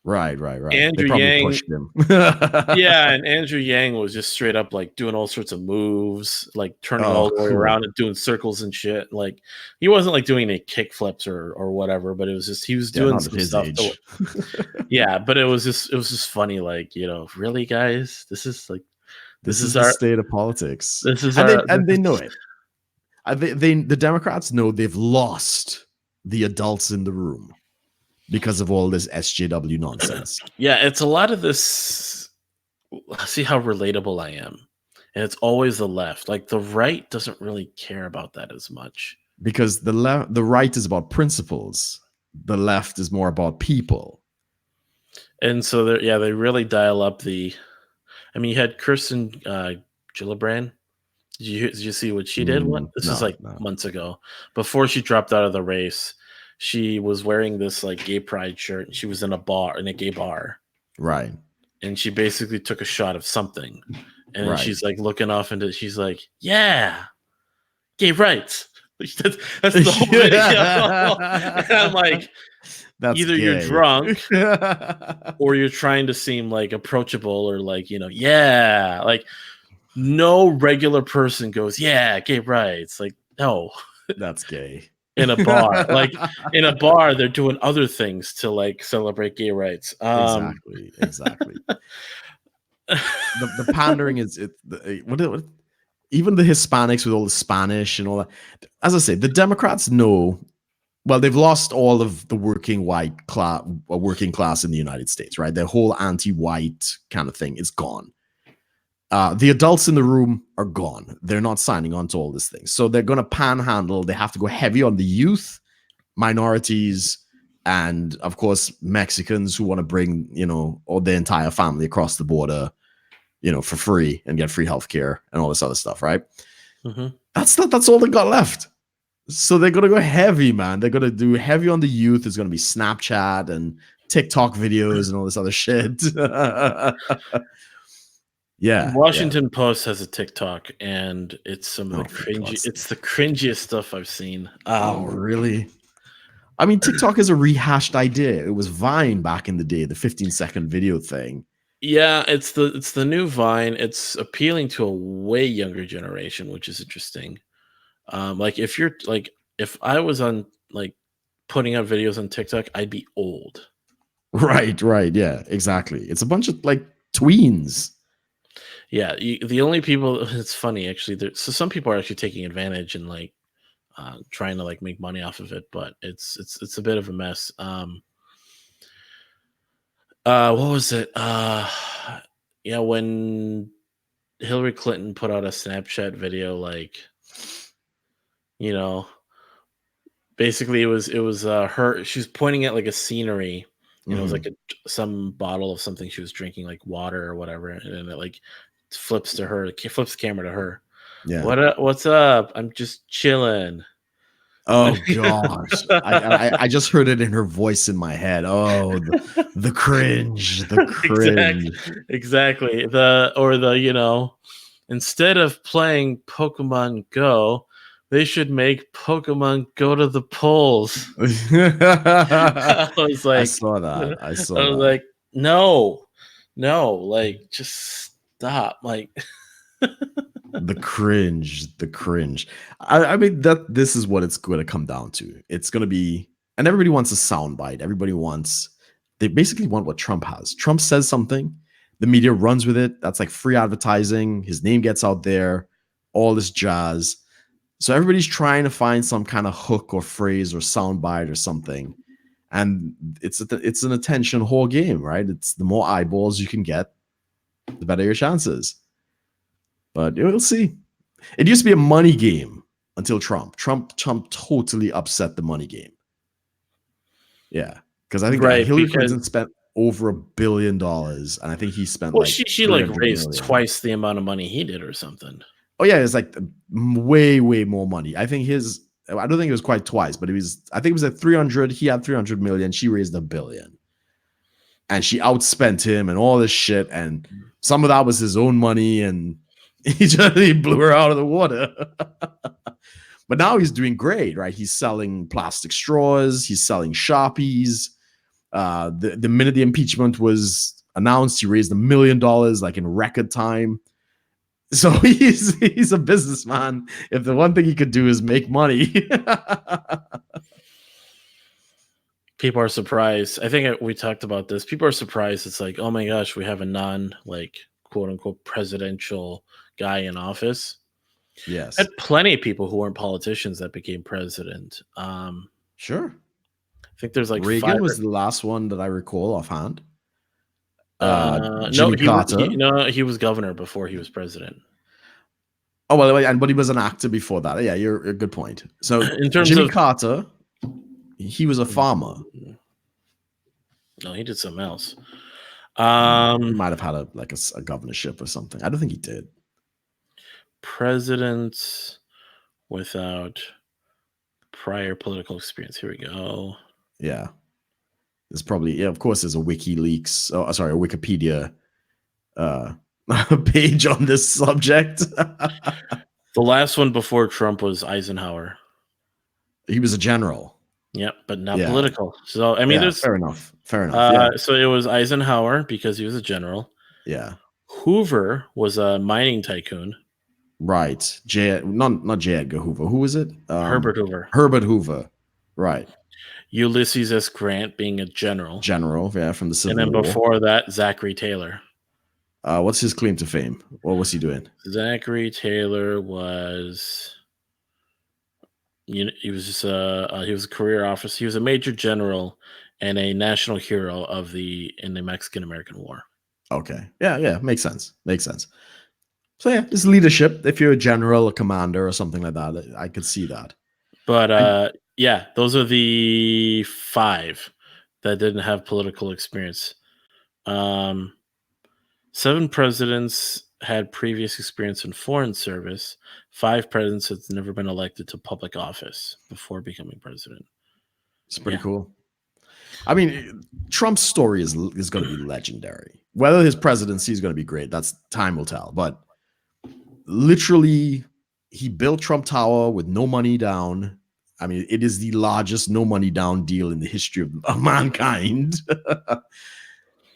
Right. Andrew Yang pushed him. Yeah, and Andrew Yang was just straight up like doing all sorts of moves, like turning all the way around and doing circles and shit. Like he wasn't like doing any kick flips or whatever, but it was just he was doing some stuff. Yeah, but it was just funny, like, really, guys, this is the state of politics. This is and they know it. The Democrats know they've lost the adults in the room because of all this SJW nonsense. Yeah, it's a lot of this. See how relatable I am. And it's always the left. Like the right doesn't really care about that as much. Because the right is about principles. The left is more about people. And so they really dial up the. I mean, you had Kirsten Gillibrand. Did you see what she did? This is months ago, before she dropped out of the race. She was wearing this like gay pride shirt. And she was in a gay bar. Right. And she basically took a shot of something. And she's like looking off into, she's like, yeah, gay rights. That's the whole video. And I'm like, either you're drunk or you're trying to seem like approachable or like, yeah, like no regular person goes, yeah, gay rights. Like, no. That's gay. In a bar, like in a bar, they're doing other things to like celebrate gay rights. Exactly. The pandering is even the Hispanics with all the Spanish and all that. As I say, the Democrats know. Well, they've lost all of the working class in the United States, right? Their whole anti-white kind of thing is gone. The adults in the room are gone. They're not signing on to all these things. So they're going to panhandle. They have to go heavy on the youth, minorities, and of course, Mexicans who want to bring, or their entire family across the border, for free and get free healthcare and all this other stuff, right? Mm-hmm. That's all they got left. So they're going to go heavy, man. They're going to do heavy on the youth. It's going to be Snapchat and TikTok videos and all this other shit. Yeah. Washington Post has a TikTok, and it's some of the cringy. It's the cringiest stuff I've seen. Oh, really? I mean, TikTok is a rehashed idea. It was Vine back in the day, the 15-second video thing. Yeah, it's the new Vine. It's appealing to a way younger generation, which is interesting. Like if I was on like putting out videos on TikTok, I'd be old. Right. Yeah, exactly. It's a bunch of like tweens. Yeah, the only people. It's funny actually. So some people are actually taking advantage and like trying to like make money off of it, but it's a bit of a mess. What was it? Yeah, when Hillary Clinton put out a Snapchat video, like, you know, basically it was her. She was pointing at like a scenery, and it was like some bottle of something she was drinking, like water or whatever, and then it like flips to her, flips the camera to her. Yeah. What's up? I'm just chilling. Oh gosh, I just heard it in her voice in my head. Oh, the cringe, the cringe. Exactly. Instead of playing Pokemon Go, they should make Pokemon go to the polls. I was like, I saw that. I saw was that. like, no, like just stop. Like, the cringe. I mean that this is what it's going to come down to. It's going to be, and everybody wants a soundbite. They basically want what Trump has. Trump says something, the media runs with it. That's like free advertising. His name gets out there, all this jazz. So everybody's trying to find some kind of hook or phrase or soundbite or something. And it's an attention whole game, right? It's the more eyeballs you can get, the better your chances. But we'll see. It used to be a money game until Trump. Trump totally upset the money game. Yeah, because I think Hillary Clinton spent over $1 billion, and I think he spent she like raised twice the amount of money he did or something. Oh yeah, it's like way more money. I don't think it was quite twice, but I think it was at 300. He had 300 million. She raised $1 billion, and she outspent him and all this shit. And some of that was his own money, and he blew her out of the water. But now he's doing great, right? He's selling plastic straws. He's selling Sharpies. The minute the impeachment was announced, he raised $1 million like in record time. So he's a businessman. If the one thing he could do is make money. People are surprised. I think we talked about this. People are surprised. It's like, oh my gosh, we have a like quote unquote presidential guy in office. Yes. I had plenty of people who weren't politicians that became president. Sure. I think there's like Reagan was the last one that I recall offhand. Jimmy Carter. He was governor before he was president. Oh well, but he was an actor before that. Yeah, you're a good point. So in terms Jimmy Carter, he was a farmer. No, he did something else. He might have had a governorship or something. I don't think he did. Presidents without prior political experience. Here we go. Yeah. There's probably, of course, there's a WikiLeaks, a Wikipedia page on this subject. The last one before Trump was Eisenhower. He was a general. Yep, but not political. So, I mean, there's... Fair enough. Yeah. So it was Eisenhower because he was a general. Yeah. Hoover was a mining tycoon. Right. Not J. Edgar Hoover. Who was it? Herbert Hoover. Herbert Hoover. Right. Ulysses S. Grant being a general. Yeah, from the Civil War. And then before that, Zachary Taylor. What's his claim to fame? What was he doing? Zachary Taylor was... he was just he was a career officer. He was a major general and a national hero in the Mexican-American War. Okay. Yeah. Makes sense. So yeah, it's leadership. If you're a general, a commander, or something like that, I could see that. But yeah, those are the 5 that didn't have political experience. 7 presidents had previous experience in foreign service. 5 presidents had never been elected to public office before becoming president. It's pretty cool. I mean, Trump's story is going to be legendary. Whether his presidency is going to be great, that's time will tell. But literally, he built Trump Tower with no money down. I mean, it is the largest no money down deal in the history of mankind.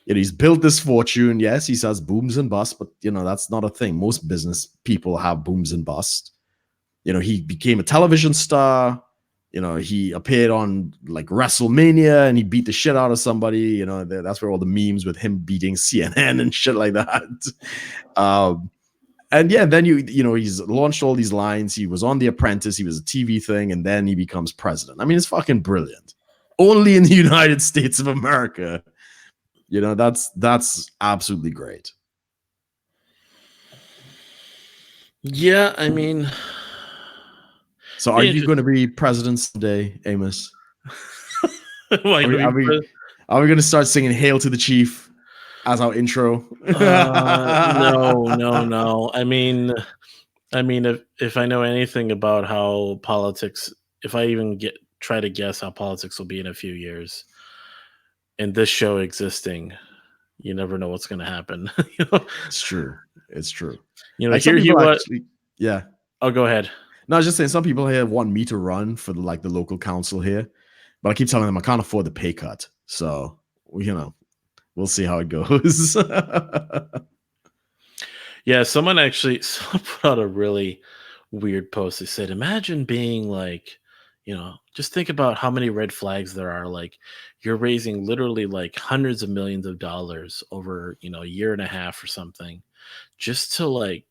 He's built this fortune. Yes, he says booms and busts, but that's not a thing. Most business people have booms and busts. He became a television star. You know, he appeared on like WrestleMania and he beat the shit out of somebody. You know, that's where all the memes with him beating CNN and shit like that. And yeah, then you know, he's launched all these lines. He was on The Apprentice. He was a TV thing, and then he becomes president. I mean, it's fucking brilliant. Only in the United States of America. You know, that's absolutely great. Yeah, I mean, so are you going to be president someday, Amos? Are we going to start singing "Hail to the Chief" as our intro? No. I mean, if I know anything about how politics, if I even try to guess how politics will be in a few years, and this show existing, you never know what's going to happen. You know? It's true. You know, like yeah. Oh, go ahead. No, I was just saying, some people here want me to run for the local council here, but I keep telling them I can't afford the pay cut. So, you know, we'll see how it goes. Yeah, someone put out a really weird post. They said, imagine being like, you know, just think about how many red flags there are. Like, you're raising literally like hundreds of millions of dollars over, you know, a year and a half or something, just to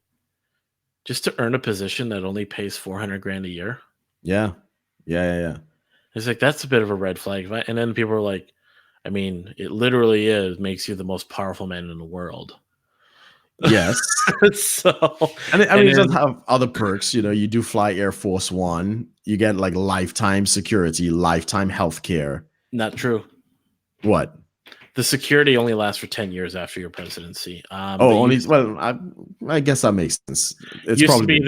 earn a position that only pays $400,000 a year. Yeah. It's like, that's a bit of a red flag. And then people are like, I mean, it literally makes you the most powerful man in the world. Yes. So, and it does have other perks. You know, you do fly Air Force One, you get like lifetime security, lifetime healthcare. Not true. What? The security only lasts for 10 years after your presidency. I guess that makes sense. It's probably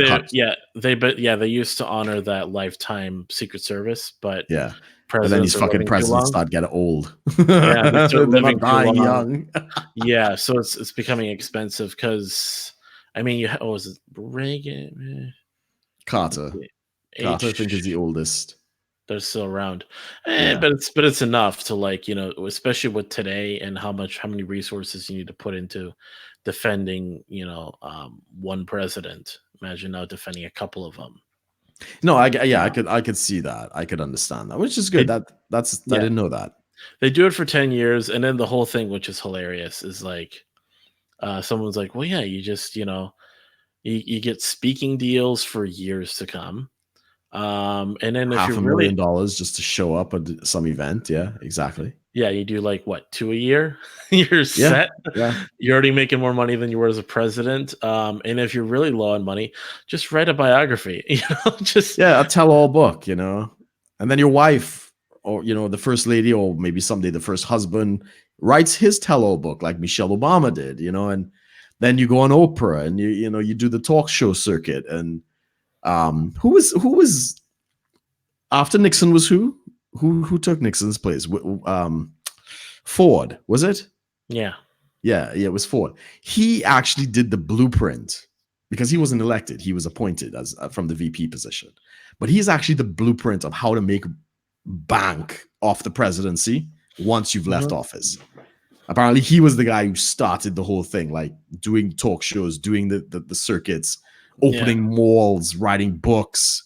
they used to honor that lifetime Secret Service, but yeah. And then these fucking presidents start getting old. Yeah, they start living dying young. Yeah, so it's becoming expensive because, I mean, was it Reagan? Carter, I think, is the oldest. They're still around, but it's enough to, like, you know, especially with today and how many resources you need to put into defending, you know, one president. Imagine now defending a couple of them. No, I could see that. I could understand that, which is good. I didn't know that. They do it for 10 years, and then the whole thing, which is hilarious, is like, someone's like, well, yeah, you just, you know, you get speaking deals for years to come. And then if $500,000 just to show up at some event. Yeah, exactly. Yeah, you do like what, 2 a year? You're set. Yeah. You're already making more money than you were as a president. And if you're really low on money, just write a biography. You know, a tell-all book. You know, and then your wife, or you know, the first lady, or maybe someday the first husband, writes his tell-all book like Michelle Obama did. You know, and then you go on Oprah and you do the talk show circuit. And who was after Nixon was who took Nixon's place? Ford, was it? Yeah, it was Ford. He actually did the blueprint because he wasn't elected. He was appointed as from the VP position. But he's actually the blueprint of how to make bank off the presidency once you've left office. Apparently, he was the guy who started the whole thing, like doing talk shows, doing the circuits, opening malls, writing books.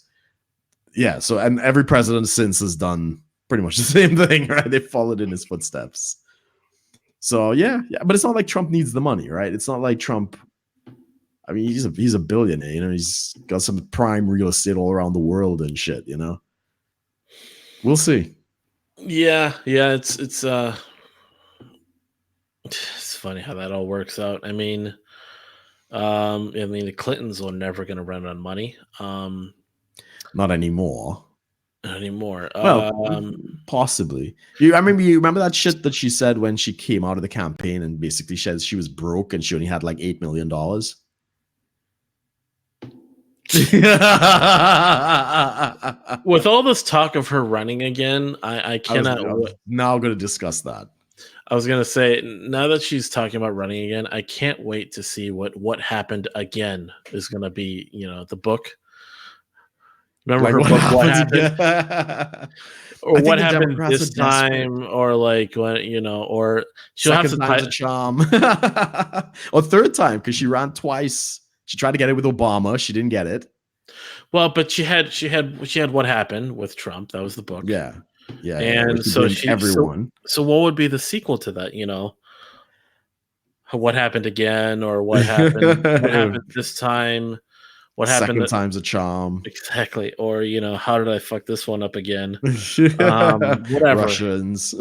Yeah, so, and every president since has done pretty much the same thing, right? They followed in his footsteps. So yeah, but it's not like Trump needs the money, right? It's not like Trump. I mean, he's a billionaire, you know. He's got some prime real estate all around the world and shit, you know. We'll see. Yeah, it's funny how that all works out. I mean, the Clintons are never going to run on money. Not anymore. Well, possibly. You remember that shit that she said when she came out of the campaign and basically said she was broke and she only had like $8 million. With all this talk of her running again, I cannot. Now going to discuss that. I was going to say, now that she's talking about running again, I can't wait to see what happened again is going to be, you know, the book. Remember like her book, What Happened? Or what happened this time, or like, when, you know, or she'll have to time's a charm. Or third time, because she ran twice. She tried to get it with Obama. She didn't get it. Well, but she had What Happened with Trump. That was the book. Yeah, where And she so blamed everyone. so what would be the sequel to that, What happened again, or what happened this time? What happened Second time's a charm. exactly, or how did I fuck this one up again? Whatever. Russians.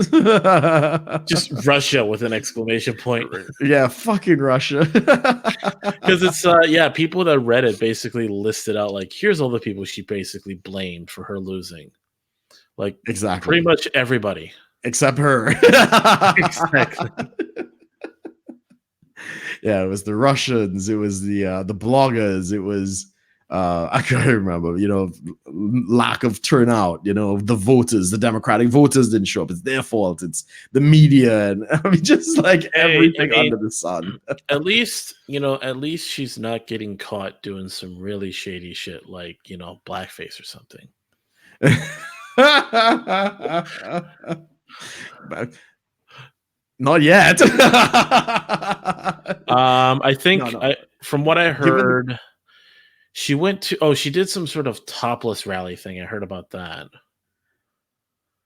Just Russia with an exclamation point. Yeah, fucking Russia. Because it's people that read it basically listed out like, here's all the people she basically blamed for her losing. Like exactly. Pretty much everybody. Except her. Exactly. Yeah, it was the Russians, it was the bloggers, it was I can't remember, lack of turnout, the voters, the Democratic voters didn't show up. It's their fault. It's the media, and I mean, just like everything under the sun. At least she's not getting caught doing some really shady shit, like blackface or something. Not yet. I think no. From what I heard, she did some sort of topless rally thing. I heard about that.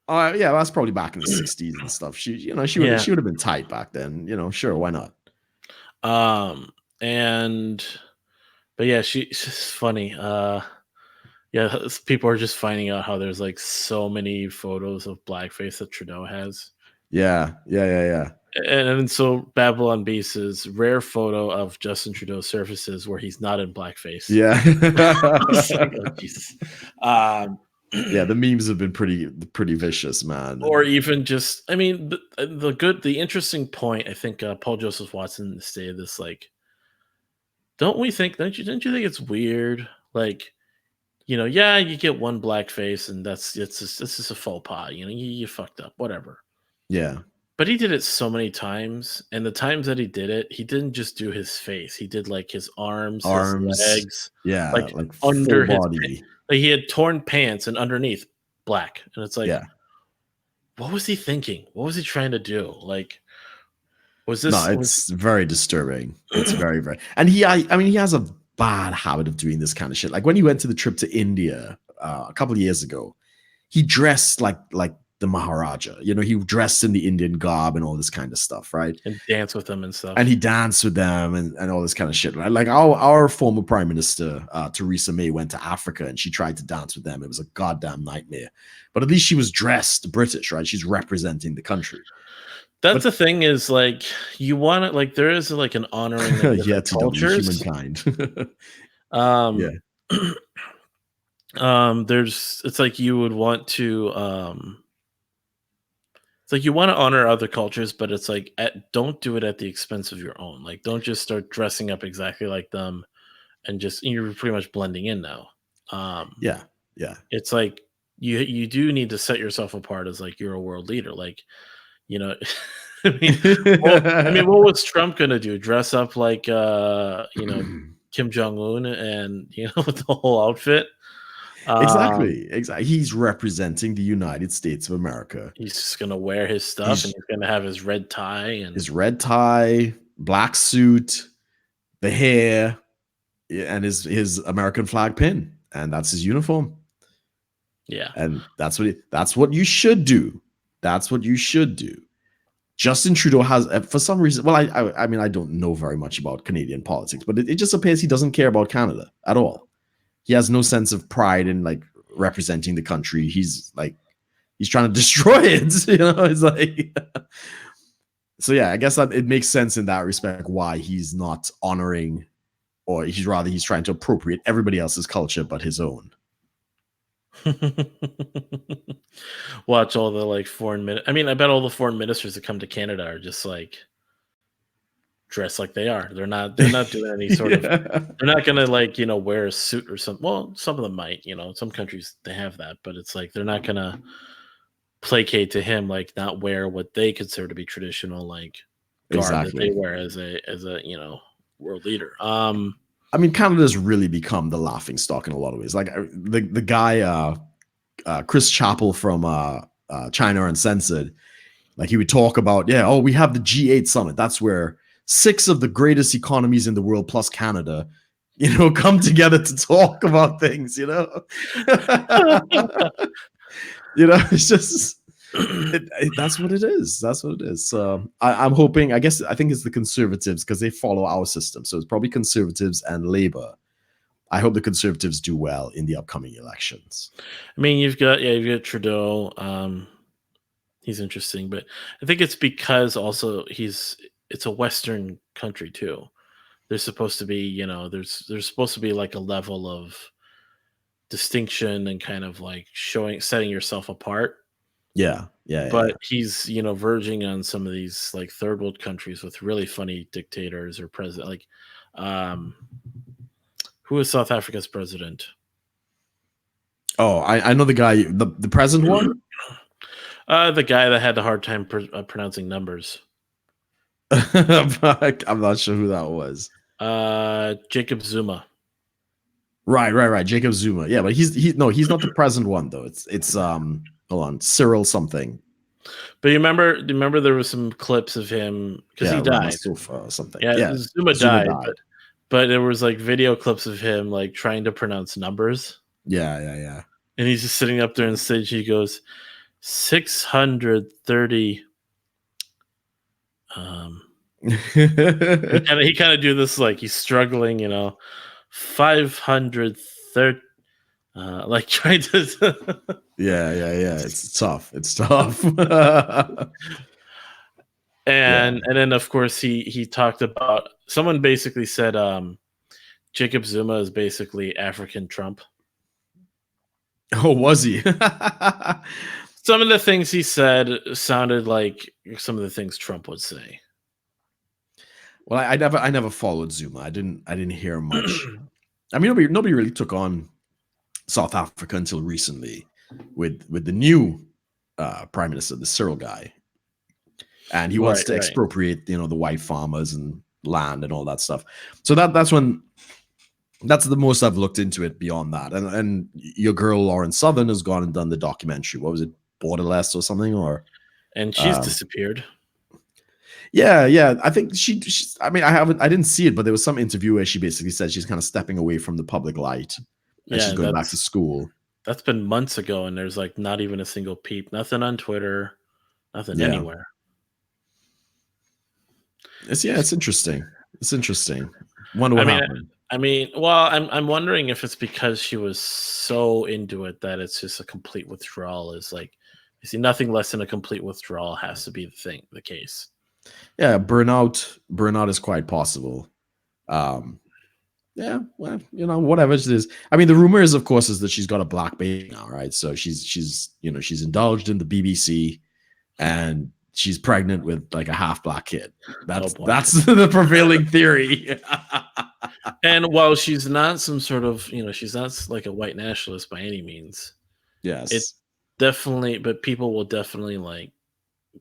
Yeah, that's probably back in the 60s and stuff. She would have been tight back then. Sure, why not? But yeah, she's funny. People are just finding out how there's like so many photos of blackface that Trudeau has. Yeah. And so Babylon Beast's rare photo of Justin Trudeau surfaces where he's not in blackface. Yeah. Like, oh, Jesus. Yeah, the memes have been pretty vicious, man. Or even just, I mean, the interesting point, I think Paul Joseph Watson stated this, like, don't you think it's weird? Like, you get one blackface and it's just a faux pas, you fucked up, whatever. Yeah. But he did it so many times, and the times that he did it, he didn't just do his face. He did like his arms, his legs, like under his body. Like he had torn pants and underneath black, and it's like, what was he thinking? What was he trying to do? Like, was this? No, it's very disturbing. It's very, very, and he has a bad habit of doing this kind of shit. Like when he went to the trip to India a couple of years ago, he dressed like the Maharaja, he dressed in the Indian garb and all this kind of stuff, right? And dance with them and stuff. And he danced with them and all this kind of shit, right? Like our former prime minister, Theresa May, went to Africa and she tried to dance with them. It was a goddamn nightmare. But at least she was dressed British, right? She's representing the country. That's the thing is, like, you want it, like, there is like an honoring of cultures. Humankind. It's like you would want to it's like you want to honor other cultures, but it's like don't do it at the expense of your own. Like, don't just start dressing up exactly like them and you're pretty much blending in now. Yeah. It's like you do need to set yourself apart as like you're a world leader. Like, I mean, what was Trump gonna do? Dress up like Kim Jong-un and with the whole outfit? Exactly. He's representing the United States of America. He's just gonna wear his stuff and he's gonna have his red tie, black suit, the hair, and his American flag pin, and that's his uniform. Yeah, and that's what you should do. That's what you should do. Justin Trudeau has, for some reason, well, I mean, I don't know very much about Canadian politics, but it just appears he doesn't care about Canada at all. He has no sense of pride in like representing the country. He's trying to destroy it. It's like, so yeah, I guess that it makes sense in that respect why he's not honoring, or he's trying to appropriate everybody else's culture but his own. Watch all the like I mean, I bet all the foreign ministers that come to Canada are just like dressed like they are. They're not doing any sort of they're not gonna like wear a suit or something. Well, some of them might, some countries they have that, but it's like they're not gonna placate to him, like not wear what they consider to be traditional like garb that they wear as a world leader. I mean, Canada's really become the laughing stock in a lot of ways. Like the guy Chris Chappell from China Uncensored, like he would talk about, we have the G8 summit. That's where 6 of the greatest economies in the world plus Canada come together to talk about things, it's just that's what it is. That's what it is. So I'm hoping, I think it's the conservatives because they follow our system. So it's probably conservatives and Labour. I hope the conservatives do well in the upcoming elections. I mean, you've got Trudeau. He's interesting, but I think it's because also it's a Western country too. There's supposed to be, there's supposed to be like a level of distinction and kind of like setting yourself apart. Yeah. But he's, verging on some of these like third world countries with really funny dictators or president. Like, who is South Africa's president? Oh, I know the guy, the present one. The guy that had the hard time pronouncing numbers. I'm not sure who that was. Jacob Zuma. Right. Jacob Zuma. Yeah, but he's not the present one though. It's hold on, Cyril something. But you remember there was some clips of him because he died. Or something. Yeah, Zuma died. But there was like video clips of him like trying to pronounce numbers. Yeah. And he's just sitting up there on stage. He goes 630. He kind of do this like he's struggling, 530. Like trying to. yeah. It's tough. And then of course he talked about, someone basically said Jacob Zuma is basically African Trump. Oh, was he? Some of the things he said sounded like some of the things Trump would say. Well, I never followed Zuma. I didn't hear much. I mean, nobody really took on South Africa until recently with the new prime minister, the Cyril guy. And he wants to expropriate, the white farmers and land and all that stuff. So that's the most I've looked into it beyond that. And your girl Lauren Southern has gone and done the documentary. What was it, Borderless or something? And she's disappeared. Yeah. I think I mean, I didn't see it, but there was some interview where she basically said she's kind of stepping away from the public light and she's going back to school. That's been months ago, and there's like not even a single peep, nothing on Twitter, nothing anywhere. It's interesting. It's interesting. Wonder what happened. I'm wondering if it's because she was so into it that it's just a complete withdrawal. Is like, you see, nothing less than a complete withdrawal has to be the case. Yeah, burnout is quite possible. Yeah, well, whatever it is. I mean, the rumor is, of course, is that she's got a black baby now, right? So she's indulged in the BBC, and she's pregnant with like a half black kid. That's the prevailing theory. And while she's not some sort of, she's not like a white nationalist by any means. Yes, it's definitely, but people will definitely like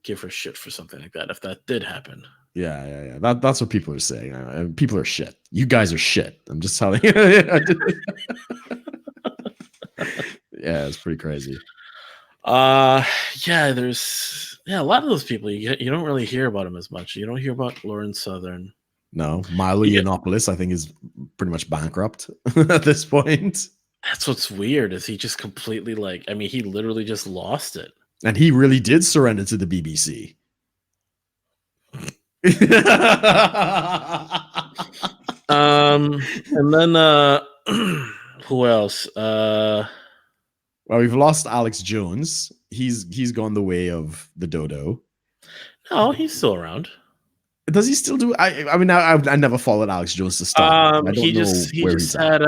give her shit for something like that if that did happen. Yeah. That's what people are saying. People are shit. You guys are shit. I'm just telling you. Yeah, it's pretty crazy. There's a lot of those people you don't really hear about them as much. You don't hear about Lauren Southern. No, Milo Yiannopoulos, I think, is pretty much bankrupt at this point. That's what's weird, is he just completely he literally just lost it. And he really did surrender to the BBC. And then who else? Well, we've lost Alex Jones. He's gone the way of the dodo. No, he's still around. Does he still do? I mean, I never followed Alex Jones to start. He just had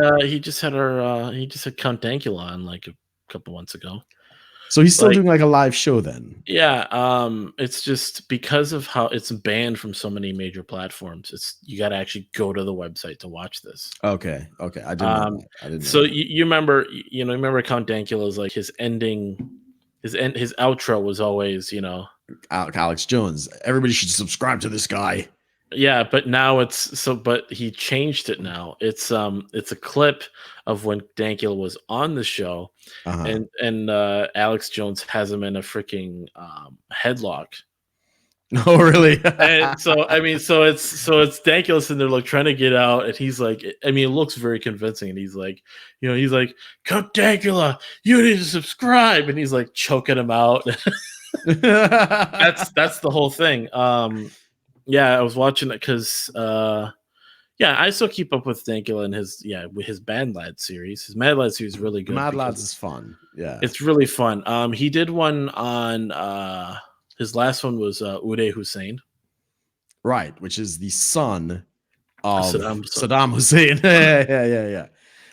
Count Dankula on like a couple months ago. So he's still doing like a live show then? Yeah. It's just because of how it's banned from so many major platforms. You got to actually go to the website to watch this. Okay. I didn't know. So you remember Count Dankula's like his ending, his outro was always, Alex Jones. Everybody should subscribe to this guy. Yeah, but now but he changed it now. It's a clip of when Dankula was on the show, and Alex Jones has him in a freaking headlock, Oh, really? And so I mean, so it's Dankula and they're like trying to get out, and he's like, I mean, it looks very convincing, and he's like, he's like, "Count Dankula, you need to subscribe," and he's like choking him out. That's the whole thing. Yeah, I was watching it because yeah, I still keep up with Dankula and his Bad Lad series. His Mad Lad series is really good. Mad Lads is fun. Yeah, it's really fun. He did one on his last one was Uday Hussein. right, which is the son of Saddam Saddam Hussein. Yeah.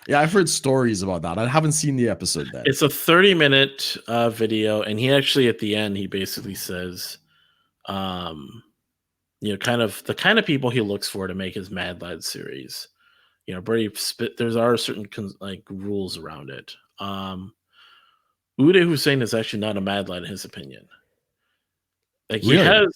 Yeah, I've heard stories about that. I haven't seen the episode then. It's a 30-minute video, and he actually at the end he basically says, kind of the kind of people he looks for to make his Mad Lad series. There's certain rules around it. Uday Hussein is actually not a Mad Lad in his opinion. Like really?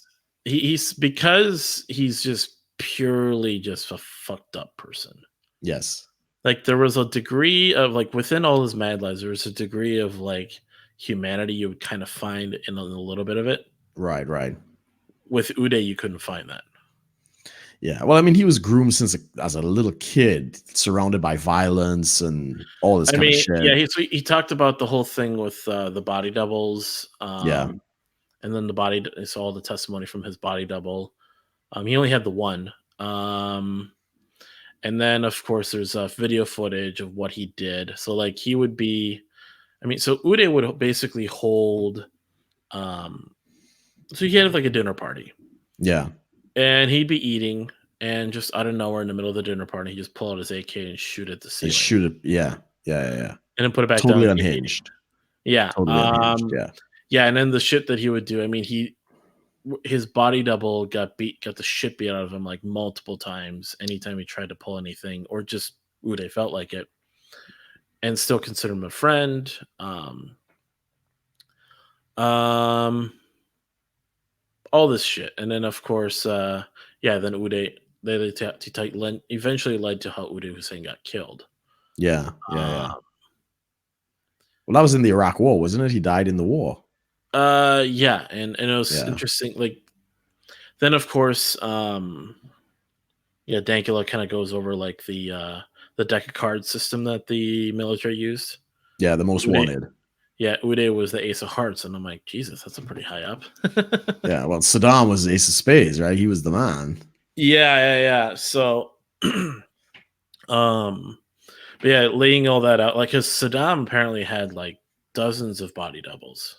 he's because he's just purely just a fucked up person. Yes. Like there was a degree of within all his Mad Lads, there was a degree of humanity you would kind of find in a little bit of it. Right. With Uday, you couldn't find that. Yeah, well, I mean, he was groomed as a little kid, surrounded by violence and all this kind of shit. Yeah, he talked about the whole thing with the body doubles. Yeah. And then it's all the testimony from his body double. He only had the one. And then, of course, there's video footage of what he did. So, he would be... I mean, so Uday would basically hold... so he had, a dinner party. Yeah. And he'd be eating, and just out of nowhere in the middle of the dinner party, he just pull out his AK and shoot at the ceiling. Shoot it. Yeah. And then put it back totally down. Unhinged. Yeah. Totally unhinged. Yeah. Yeah, and then the shit that he would do, I mean, his body double got the shit beat out of him multiple times anytime he tried to pull anything, or just Uday felt like it, and still consider him a friend. All this shit, and then of course, then Uday eventually led to how Uday Hussein got killed. Yeah. Well, that was in the Iraq War, wasn't it? He died in the war. Yeah, and it was interesting. Then of course, Dankula kind of goes over the deck of cards system that the military used. Yeah, the most wanted. Yeah, Uday was the ace of hearts, and I'm like, Jesus, that's a pretty high up. Yeah, well, Saddam was the ace of spades, right? He was the man. Yeah. So, laying all that out, because Saddam apparently had dozens of body doubles.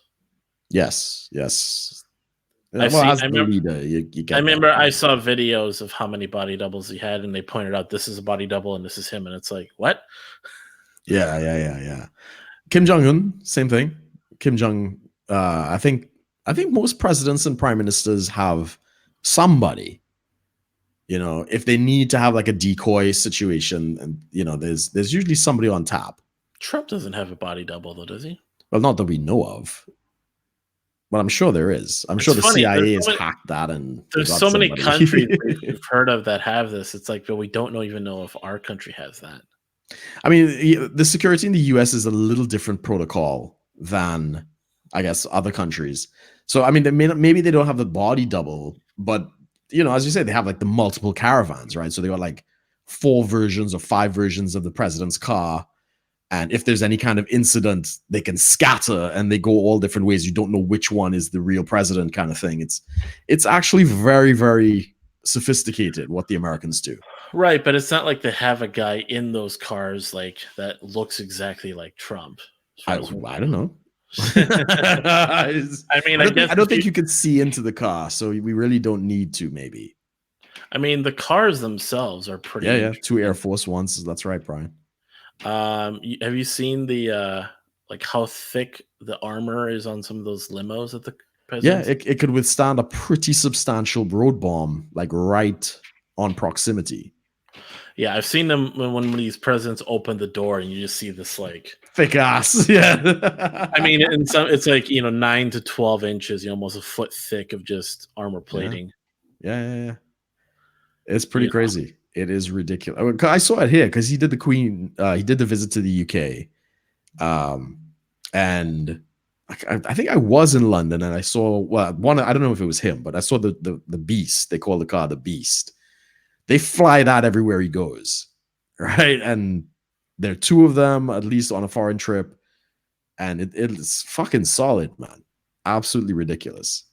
Yes. I remember I saw videos of how many body doubles he had, and they pointed out this is a body double and this is him, and it's like, what? Yeah. Kim Jong-un, same thing. Kim Jong, I think most presidents and prime ministers have somebody. If they need to have a decoy situation, and there's usually somebody on tap. Trump doesn't have a body double though, does he? Well, not that we know of. But I'm sure there is. I'm sure the CIA has hacked that, and there's so many countries we've heard of that have this. It's but we don't even know if our country has that. I mean, the security in the US is a little different protocol than, I guess, other countries. So, I mean, maybe they don't have the body double, but, as you say, they have the multiple caravans, right? So they got 4 versions or 5 versions of the president's car. And if there's any kind of incident, they can scatter and they go all different ways. You don't know which one is the real president, kind of thing. It's actually very, very sophisticated what the Americans do. Right, but it's not like they have a guy in those cars that looks exactly like Trump. I don't know. I don't think you could see into the car, so we really don't need to. Maybe. I mean, the cars themselves are pretty. Yeah. 2 Air Force Ones. That's right, Brian. Have you seen the how thick the armor is on some of those limos at the president? Yeah, it could withstand a pretty substantial road bomb, right on proximity. Yeah, I've seen them when these presidents open the door and you just see this thick ass. Yeah. I mean, in some it's 9 to 12 inches, almost a foot thick of just armor plating. Yeah. It's pretty crazy. It is ridiculous. I saw it here because he did the Queen. He did the visit to the UK, and I think I was in London and I saw one. I don't know if it was him, but I saw the Beast. They call the car the Beast. They fly that everywhere he goes, right? And there are two of them at least on a foreign trip, and it's fucking solid, man. Absolutely ridiculous.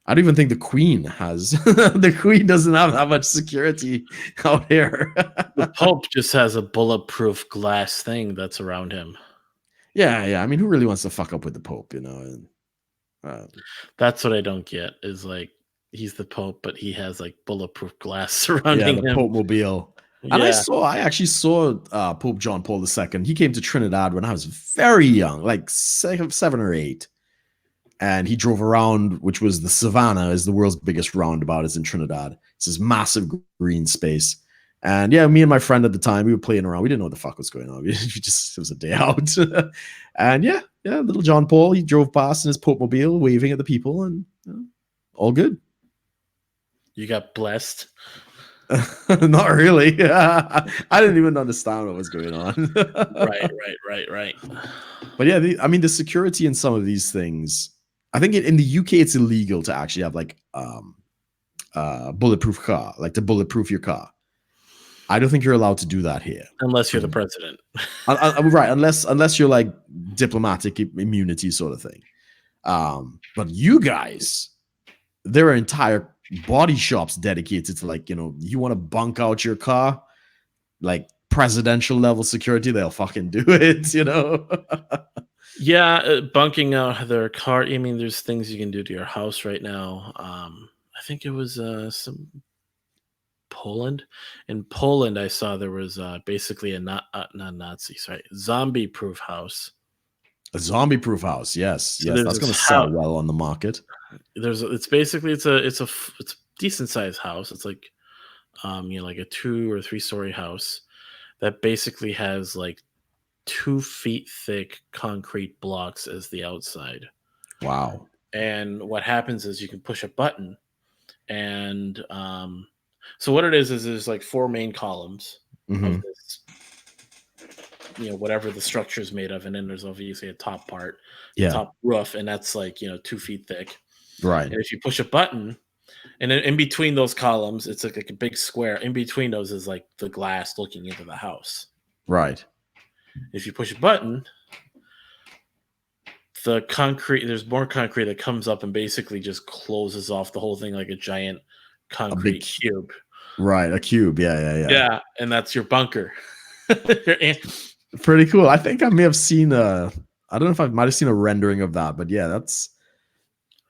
I don't even think the Queen has. The Queen doesn't have that much security out here. The Pope just has a bulletproof glass thing that's around him. Yeah. I mean, who really wants to fuck up with the Pope, you know? And, that's what I don't get. Is like he's the Pope, but he has like bulletproof glass surrounding the him. Pope mobile. And I actually saw Pope John Paul II. He came to Trinidad when I was very young, like 7 or 8. And he drove around, which was the Savannah, is the world's biggest roundabout. It's in Trinidad. It's this massive green space. And yeah, me and my friend at the time, we were playing around. We didn't know what the fuck was going on. It was a day out. And yeah, little John Paul, he drove past in his Pope mobile, waving at the people, and all good. You got blessed. Not really. I didn't even understand what was going on. Right. But yeah, the security in some of these things, I think in the UK it's illegal to actually have like bulletproof car, like to bulletproof your car. I don't think you're allowed to do that here, unless you're the president. Right? Unless you're like diplomatic immunity sort of thing. But you guys, there are entire body shops dedicated to, like, you know, you want to bunk out your car, like presidential level security, they'll fucking do it, you know. Yeah, bunking out their car. I mean, there's things you can do to your house right now. I think it was some Poland. In Poland, I saw there was basically a not Nazi, zombie-proof house. A zombie-proof house, yes, that's going to sell well on the market. It's basically it's a decent sized house. It's like like a 2 or 3 story house that basically has like 2 feet thick concrete blocks as the outside. Wow. And what happens is you can push a button, and so what it is there's like 4 main columns of this, whatever the structure is made of, and then there's obviously a top part, top roof, and that's like 2 feet thick. Right. And if you push a button, and in between those columns, it's like a big square. In between those is like the glass looking into the house. Right. If you push a button, there's more concrete that comes up and basically just closes off the whole thing like a giant concrete cube. Right, a cube. Yeah. Yeah, and that's your bunker. Pretty cool. I think I may have seen I don't know if I might have seen a rendering of that, but yeah, that's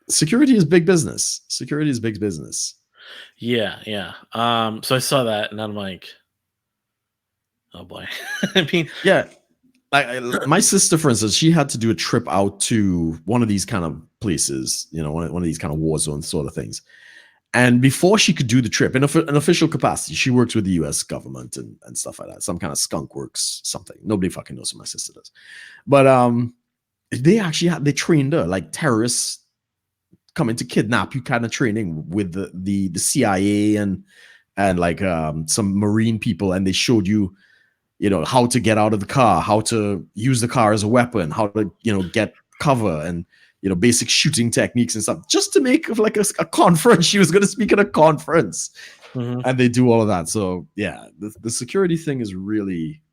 security is big business. Security is big business. Yeah. So I saw that and I'm like, oh boy. I mean, yeah. My sister, for instance, she had to do a trip out to one of these kind of places, one of these kind of war zone sort of things. And before she could do the trip in an official capacity, she works with the US government and stuff like that. Some kind of skunk works something. Nobody fucking knows what my sister does. But they trained her like terrorists coming to kidnap you kind of training with the CIA and like some Marine people, and they showed you, how to get out of the car, how to use the car as a weapon, how to, get cover, and basic shooting techniques and stuff, just to make like a conference. She was going to speak at a conference, and they do all of that. So yeah, the security thing is really,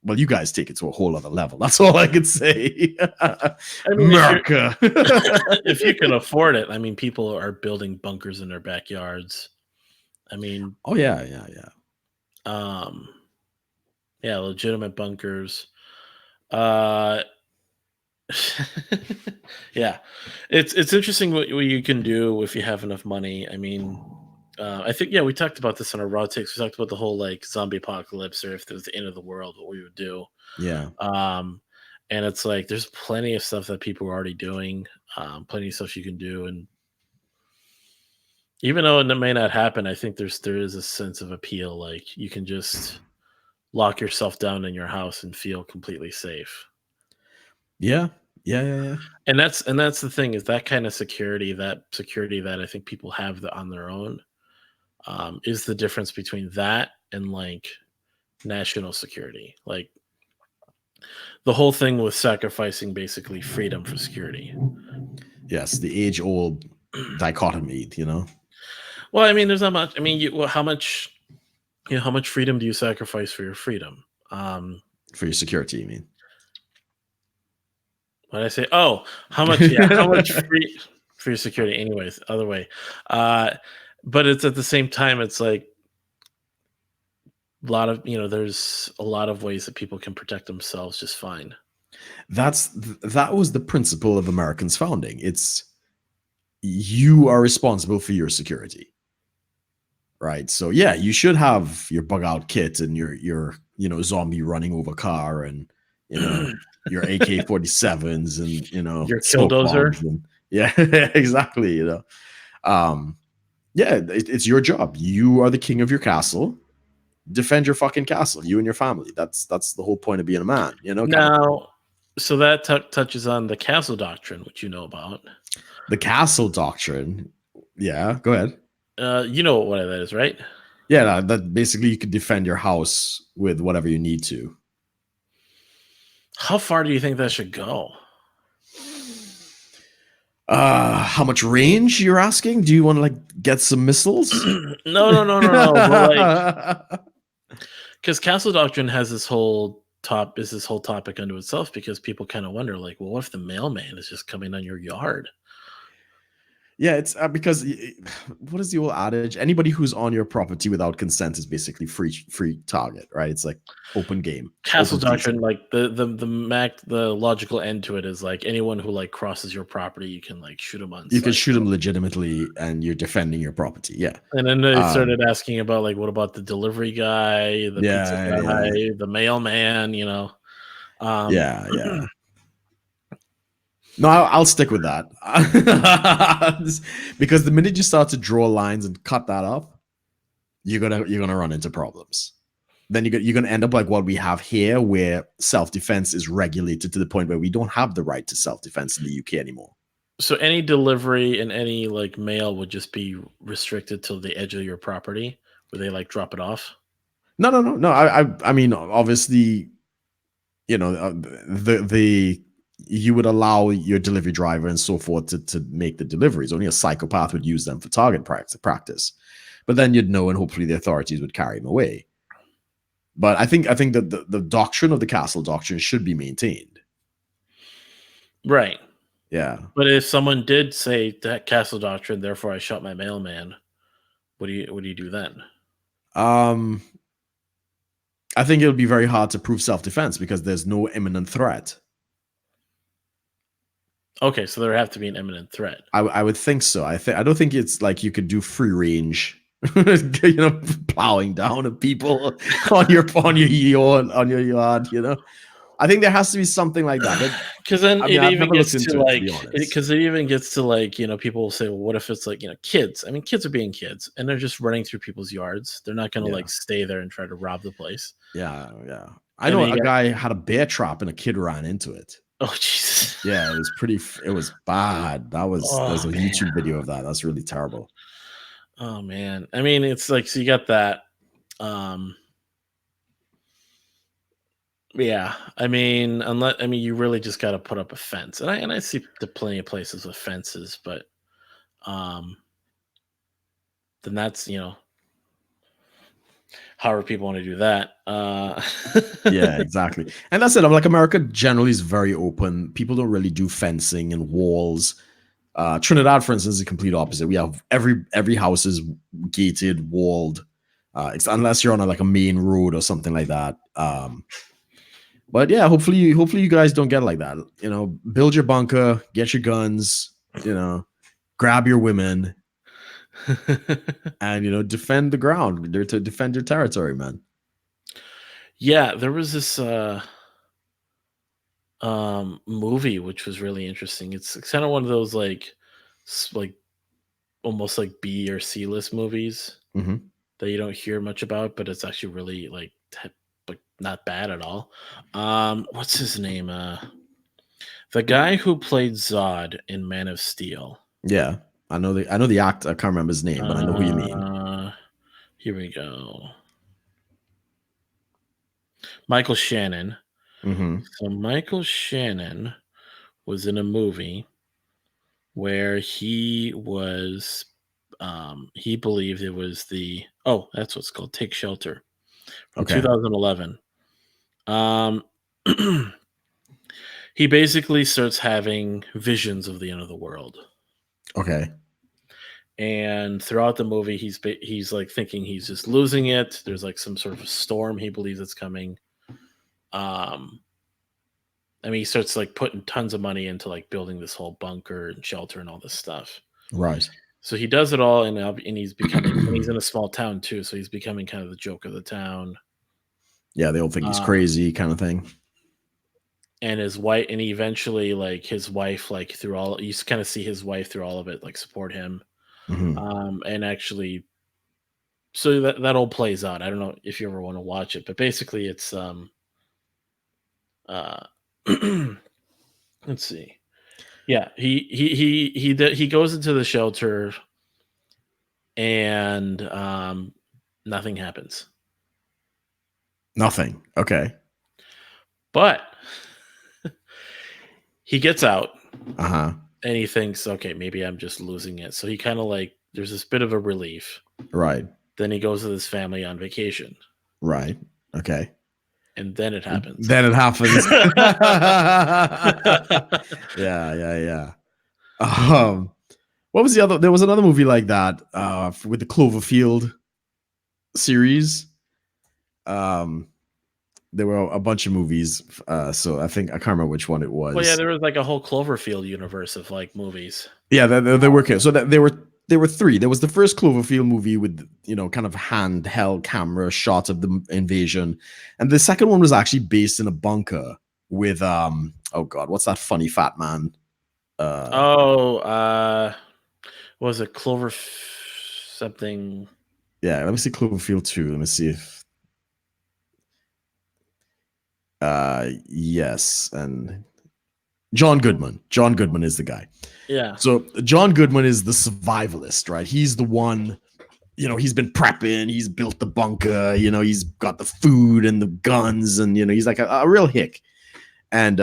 well, you guys take it to a whole other level. That's all I can say. I mean, America. If you can afford it, I mean, people are building bunkers in their backyards. I mean, oh yeah. Yeah, legitimate bunkers. Yeah, it's interesting what you can do if you have enough money. I mean, I think we talked about this on our Raw takes. We talked about the whole like zombie apocalypse, or if there was the end of the world, what we would do. Yeah. And it's like there's plenty of stuff that people are already doing. Plenty of stuff you can do, and even though it may not happen, I think there is a sense of appeal. Like you can just lock yourself down in your house and feel completely safe. Yeah. And that's the thing, is that kind of security that I think people have on their own, is the difference between that and like national security. Like The whole thing with sacrificing basically freedom for security. Yes, the age-old dichotomy, you know. Well, I mean, there's not much. I mean, how much freedom do you sacrifice for your freedom? For your security, you mean? What did I say? Oh, how much? Yeah, how much free for your security? Anyways, other way. But it's at the same time, it's like a lot of there's a lot of ways that people can protect themselves just fine. That was the principle of Americans' founding. It's you are responsible for your security. Right. So yeah, you should have your bug out kit and your zombie running over car and your AK-47s and Your smoke killdozer. bombs and yeah, exactly. Yeah, it's your job. You are the king of your castle. Defend your fucking castle, you and your family. That's the whole point of being a man. Now, so that touches on the castle doctrine, which you know about. The castle doctrine. Yeah, go ahead. You know what that is, right? Yeah, that basically you could defend your house with whatever you need to. How far do you think that should go? How much range you're asking? Do you want to get some missiles? No. Because castle doctrine has this whole topic unto itself, because people kind of wonder, like, well, what if the mailman is just coming on your yard? Yeah, it's because what is the old adage? Anybody who's on your property without consent is basically free target, right? It's like open game. Castle doctrine, like the logical end to it is like anyone who crosses your property, you can shoot them on. You can shoot them legitimately, and you're defending your property. Yeah. And then they started asking about what about the delivery guy, the pizza guy, the mailman? Yeah. No, I'll stick with that because the minute you start to draw lines and cut that up, you're gonna run into problems. Then you're gonna end up like what we have here, where self-defense is regulated to the point where we don't have the right to self-defense in the UK anymore. So any delivery and any mail would just be restricted to the edge of your property, where they drop it off? No. I mean, obviously, the you would allow your delivery driver and so forth to make the deliveries. Only a psychopath would use them for target practice. But then you'd know, and hopefully the authorities would carry him away. But I think that the doctrine of the castle doctrine should be maintained. Right. Yeah. But if someone did say that castle doctrine, therefore I shot my mailman, what do you do then? I think it'll be very hard to prove self-defense because there's no imminent threat. Okay, so there have to be an imminent threat. I would think so. I don't think it's like you could do free range, plowing down at people on your yard. I think there has to be something like that. Because then it even gets to people will say, well, what if it's kids? I mean, kids are being kids, and they're just running through people's yards. They're not going to stay there and try to rob the place. Yeah. I know a guy had a bear trap and a kid ran into it. Oh, Jesus. Yeah, it was bad. There's a YouTube video of that. That's really terrible. Oh, man. I mean, it's so you got that. Yeah, I mean, you really just got to put up a fence, and I see plenty of places with fences, but then that's however people want to do that. Yeah, exactly. And that's it. I'm like, America generally is very open. People don't really do fencing and walls. Trinidad, for instance, is the complete opposite. We have every house is gated, walled, unless you're on a main road or something like that. But yeah, hopefully you guys don't get like that. Build your bunker, get your guns, grab your women, and defend the ground. They're to defend your territory, man. Yeah, there was this movie which was really interesting. It's kind of one of those almost like B or C list movies that you don't hear much about, but it's actually really not bad at all. What's his name? The guy who played Zod in Man of Steel. Yeah, I know the actor. I can't remember his name, but I know who you mean. Here we go. Michael Shannon. So Michael Shannon was in a movie where he was he believed it was that's what's called Take Shelter from Okay. 2011. Um he basically starts having visions of the end of the world. Okay. And throughout the movie he's like thinking he's just losing it. There's like some sort of a storm he believes it's coming. I mean, he starts like putting tons of money into like building this whole bunker and shelter and all this stuff. Right. So he does it all, and he's becoming, and he's in a small town too, so he's becoming kind of the joke of the town. Yeah, they all think he's crazy, kind of thing. And his wife, and he eventually, like his wife, like through all, you kind of see his wife through all of it, like support him, and actually, so that all plays out. I don't know if you ever want to watch it, but basically, it's let's see. Yeah, he goes into the shelter, and nothing happens. Nothing. Okay. But he gets out, and he thinks, okay, maybe I'm just losing it. So he kind of like, there's this bit of a relief. Right. Then he goes with his family on vacation. Right. Okay. And then it happens. Yeah. What was the other? There was another movie like that with the Cloverfield series. There were a bunch of movies, so I can't remember which one it was. Well, yeah, there was like a whole Cloverfield universe of like movies. Yeah, they were so that there were three. There was the first Cloverfield movie with kind of handheld camera shots of the invasion, and the second one was actually based in a bunker with oh god, what's that funny fat man? Was it Clover something? Yeah, let me see Cloverfield 2. Let me see if yes, and John Goodman. John Goodman is the guy. Yeah. So John Goodman is the survivalist, right? He's the one, he's been prepping, he's built the bunker, he's got the food and the guns, and he's like a real hick. And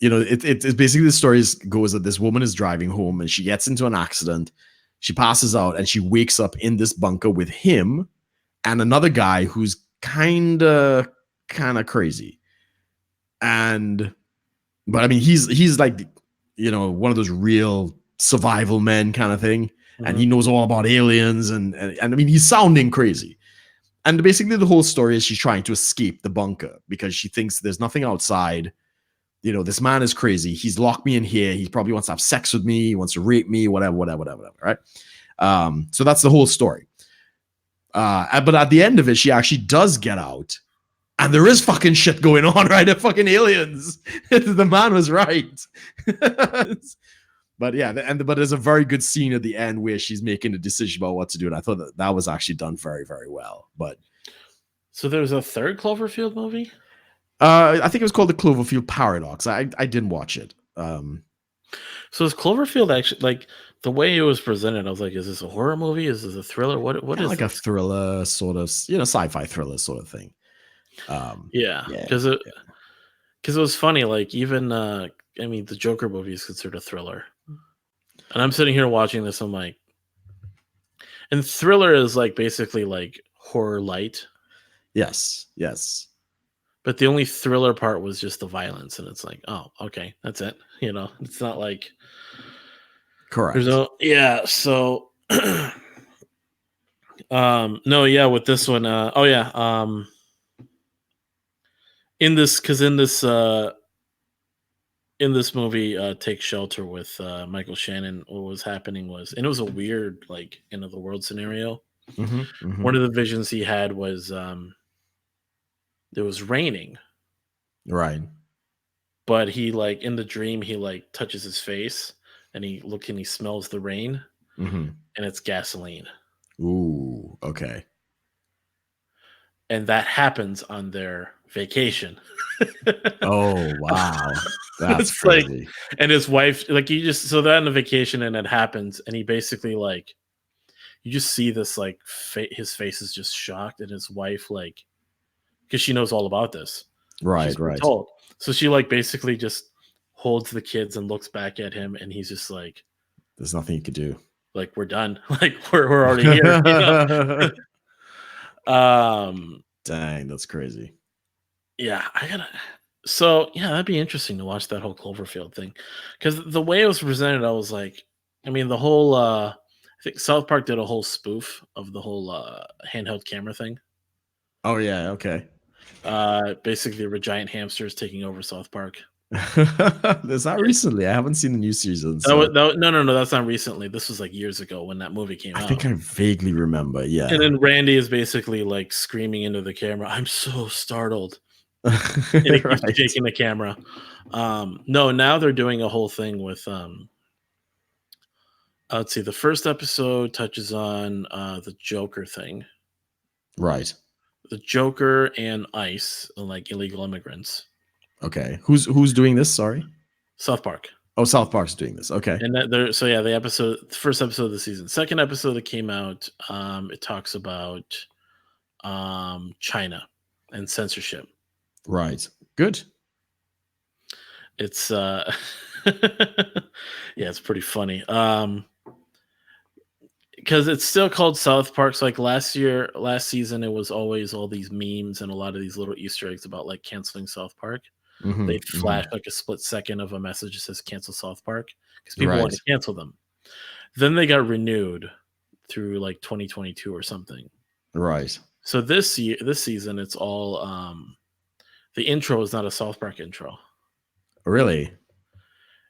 it's basically the story goes that this woman is driving home and she gets into an accident, she passes out, and she wakes up in this bunker with him and another guy who's kind of crazy. But I mean, he's like, one of those real survival men kind of thing. And he knows all about aliens and I mean, he's sounding crazy. And basically the whole story is she's trying to escape the bunker because she thinks there's nothing outside. This man is crazy. He's locked me in here. He probably wants to have sex with me. He wants to rape me, whatever. Right. So that's the whole story. But at the end of it, she actually does get out. And there is fucking shit going on, right? They're fucking aliens. The man was right. But yeah, but there's a very good scene at the end where she's making a decision about what to do. And I thought that was actually done very, very well. But so there was a third Cloverfield movie? I think it was called the Cloverfield Paradox. I didn't watch it. So is Cloverfield actually, like the way it was presented, I was like, is this a horror movie? Is this a thriller? What is like this? A thriller sort of, sci-fi thriller sort of thing. Because it was funny, like even I mean the Joker movie is considered a thriller, and I'm sitting here watching this, I'm like, and thriller is like basically like horror light. Yes But the only thriller part was just the violence, and it's like, oh, okay, that's it. It's not like correct. There's no so no, with this one, in this movie, Take Shelter with Michael Shannon, what was happening was, and it was a weird like end of the world scenario. One of the visions he had was there was raining, right? But he like in the dream he like touches his face and he smells the rain, and it's gasoline. Ooh, okay. And that happens on their vacation. Oh wow, that's crazy. Like, and his wife, like, so they're on a vacation and it happens, and he basically like, you just see this like his face is just shocked, and his wife, like, because she knows all about this, Right, been right. told. So she like basically just holds the kids and looks back at him, and he's just There's nothing you could do. like we're done. Like we're already here. Dang, that's crazy. Yeah, I gotta. So yeah, that'd be interesting to watch that whole Cloverfield thing, because the way it was presented, I was like, I mean, the whole. I think South Park did a whole spoof of the whole handheld camera thing. Oh yeah, okay. Basically, there were giant hamsters taking over South Park. There's not recently. I haven't seen the new season. So No, that's not recently. This was like years ago when that movie came I out. think I vaguely remember. Yeah. And then Randy is basically like screaming into the camera, "I'm so startled," and he keeps shaking the camera. No, now they're doing a whole thing with. Let's see. The first episode touches on the Joker thing. Right. The Joker and ICE, like illegal immigrants. Okay. Who's doing this? Sorry. South Park. Oh, South Park's doing this. Okay. And the first episode of the season, second episode that came out, it talks about China and censorship. Right. Good. It's yeah, it's pretty funny. Because it's still called South Park. So like last season, it was always all these memes and a lot of these little Easter eggs about like canceling South Park. Mhm, They'd flash mhm. like a split second of a message that says cancel South Park because people want Right. to cancel them. Then they got renewed through like 2022 or something. Right. So this season, it's all the intro is not a South Park intro. Really?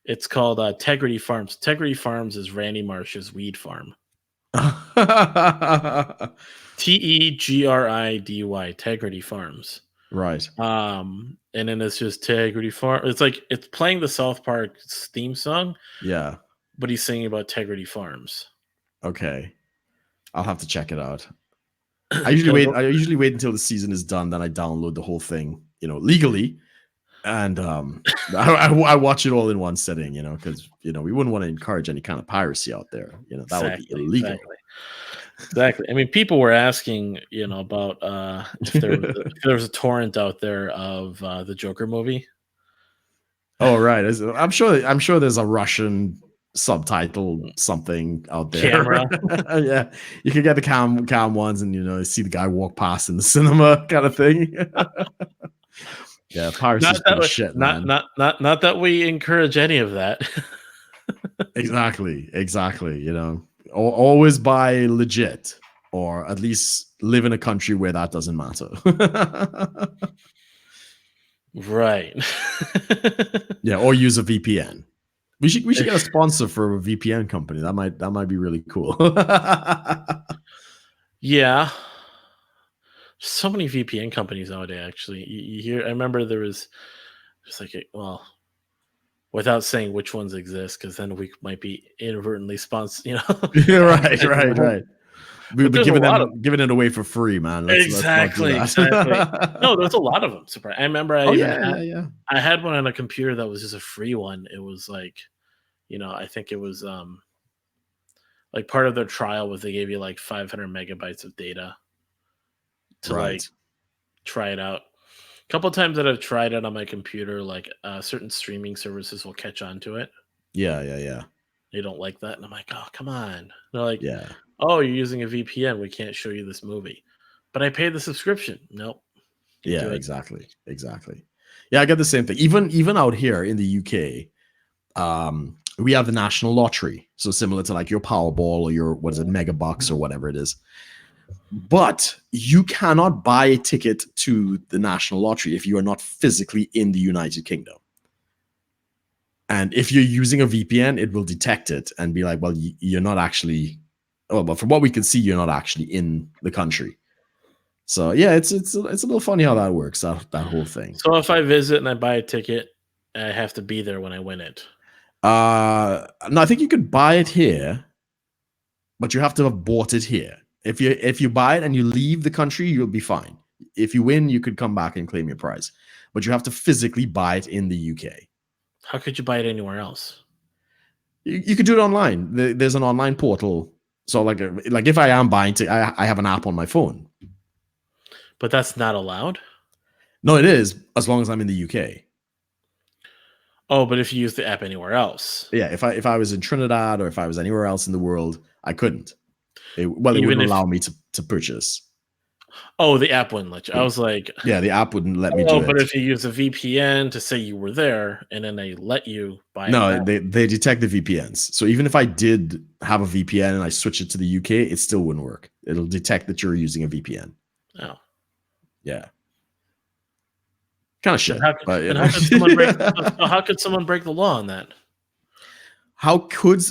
It's called Tegrity Farms. Tegrity Farms is Randy Marsh's weed farm. TEGRIDY, Tegrity Farms. Right. And then it's just Tegrity Farm. It's like it's playing the South Park theme song, Yeah. but he's singing about Tegrity Farms. Okay. I'll have to check it out. I usually wait until the season is done, then I download the whole thing, legally. And I watch it all in one sitting, because we wouldn't want to encourage any kind of piracy out there. That would be illegal. Exactly. I mean, people were asking, about if there was a torrent out there of the Joker movie. Oh, right. I'm sure there's a Russian subtitle something out there. Camera. Yeah, you can get the cam ones, and see the guy walk past in the cinema kind of thing. Yeah, piracy is pretty shit, man. Not that we encourage any of that. Exactly. Always buy legit, or at least live in a country where that doesn't matter. Right. Yeah, or use a VPN. We should get a sponsor for a VPN company. That might be really cool. Yeah. So many VPN companies nowadays. Actually, you hear. I remember there was just without saying which ones exist, because then we might be inadvertently sponsored. Right. We've been giving it away for free, man. Exactly. No, there's a lot of them. I remember I had one on a computer that was just a free one. It was like, I think it was like part of their trial was they gave you like 500 megabytes of data to like try it out. A couple of times that I've tried it on my computer, like certain streaming services will catch on to it. Yeah. They don't like that, and I'm like, oh, come on. They're like, yeah. Oh, you're using a VPN. We can't show you this movie, but I paid the subscription. Nope. Yeah, exactly. Yeah, I get the same thing. Even out here in the UK, we have the national lottery, so similar to like your Powerball or your Mega Bucks or whatever it is. But you cannot buy a ticket to the national lottery if you are not physically in the United Kingdom. And if you're using a VPN, it will detect it and be like, well, you're not actually. Oh, but from what we can see, you're not actually in the country. So yeah, it's a little funny how that works. That whole thing. So if I visit and I buy a ticket, I have to be there when I win it. No, I think you could buy it here, but you have to have bought it here. If you buy it and you leave the country, you'll be fine. If you win, you could come back and claim your prize, but you have to physically buy it in the UK. How could you buy it anywhere else? You could do it online. There's an online portal. So like if I am buying I have an app on my phone. But that's not allowed? No, it is as long as I'm in the UK. Oh, but if you use the app anywhere else, Yeah, if I was in Trinidad or if I was anywhere else in the world, I couldn't. It even wouldn't if allow me to purchase. the app wouldn't let you. I was like, Yeah, the app wouldn't let me oh, do but it. if you use a VPN to say you were there, and then they let you buy it No, that they detect the VPNs. So even if I did have a VPN and I switch it to the UK, it still wouldn't work. It'll detect that you're using a VPN. oh. Yeah. Kind of shit. But you Then know. how could someone break? So how could someone break the law on that?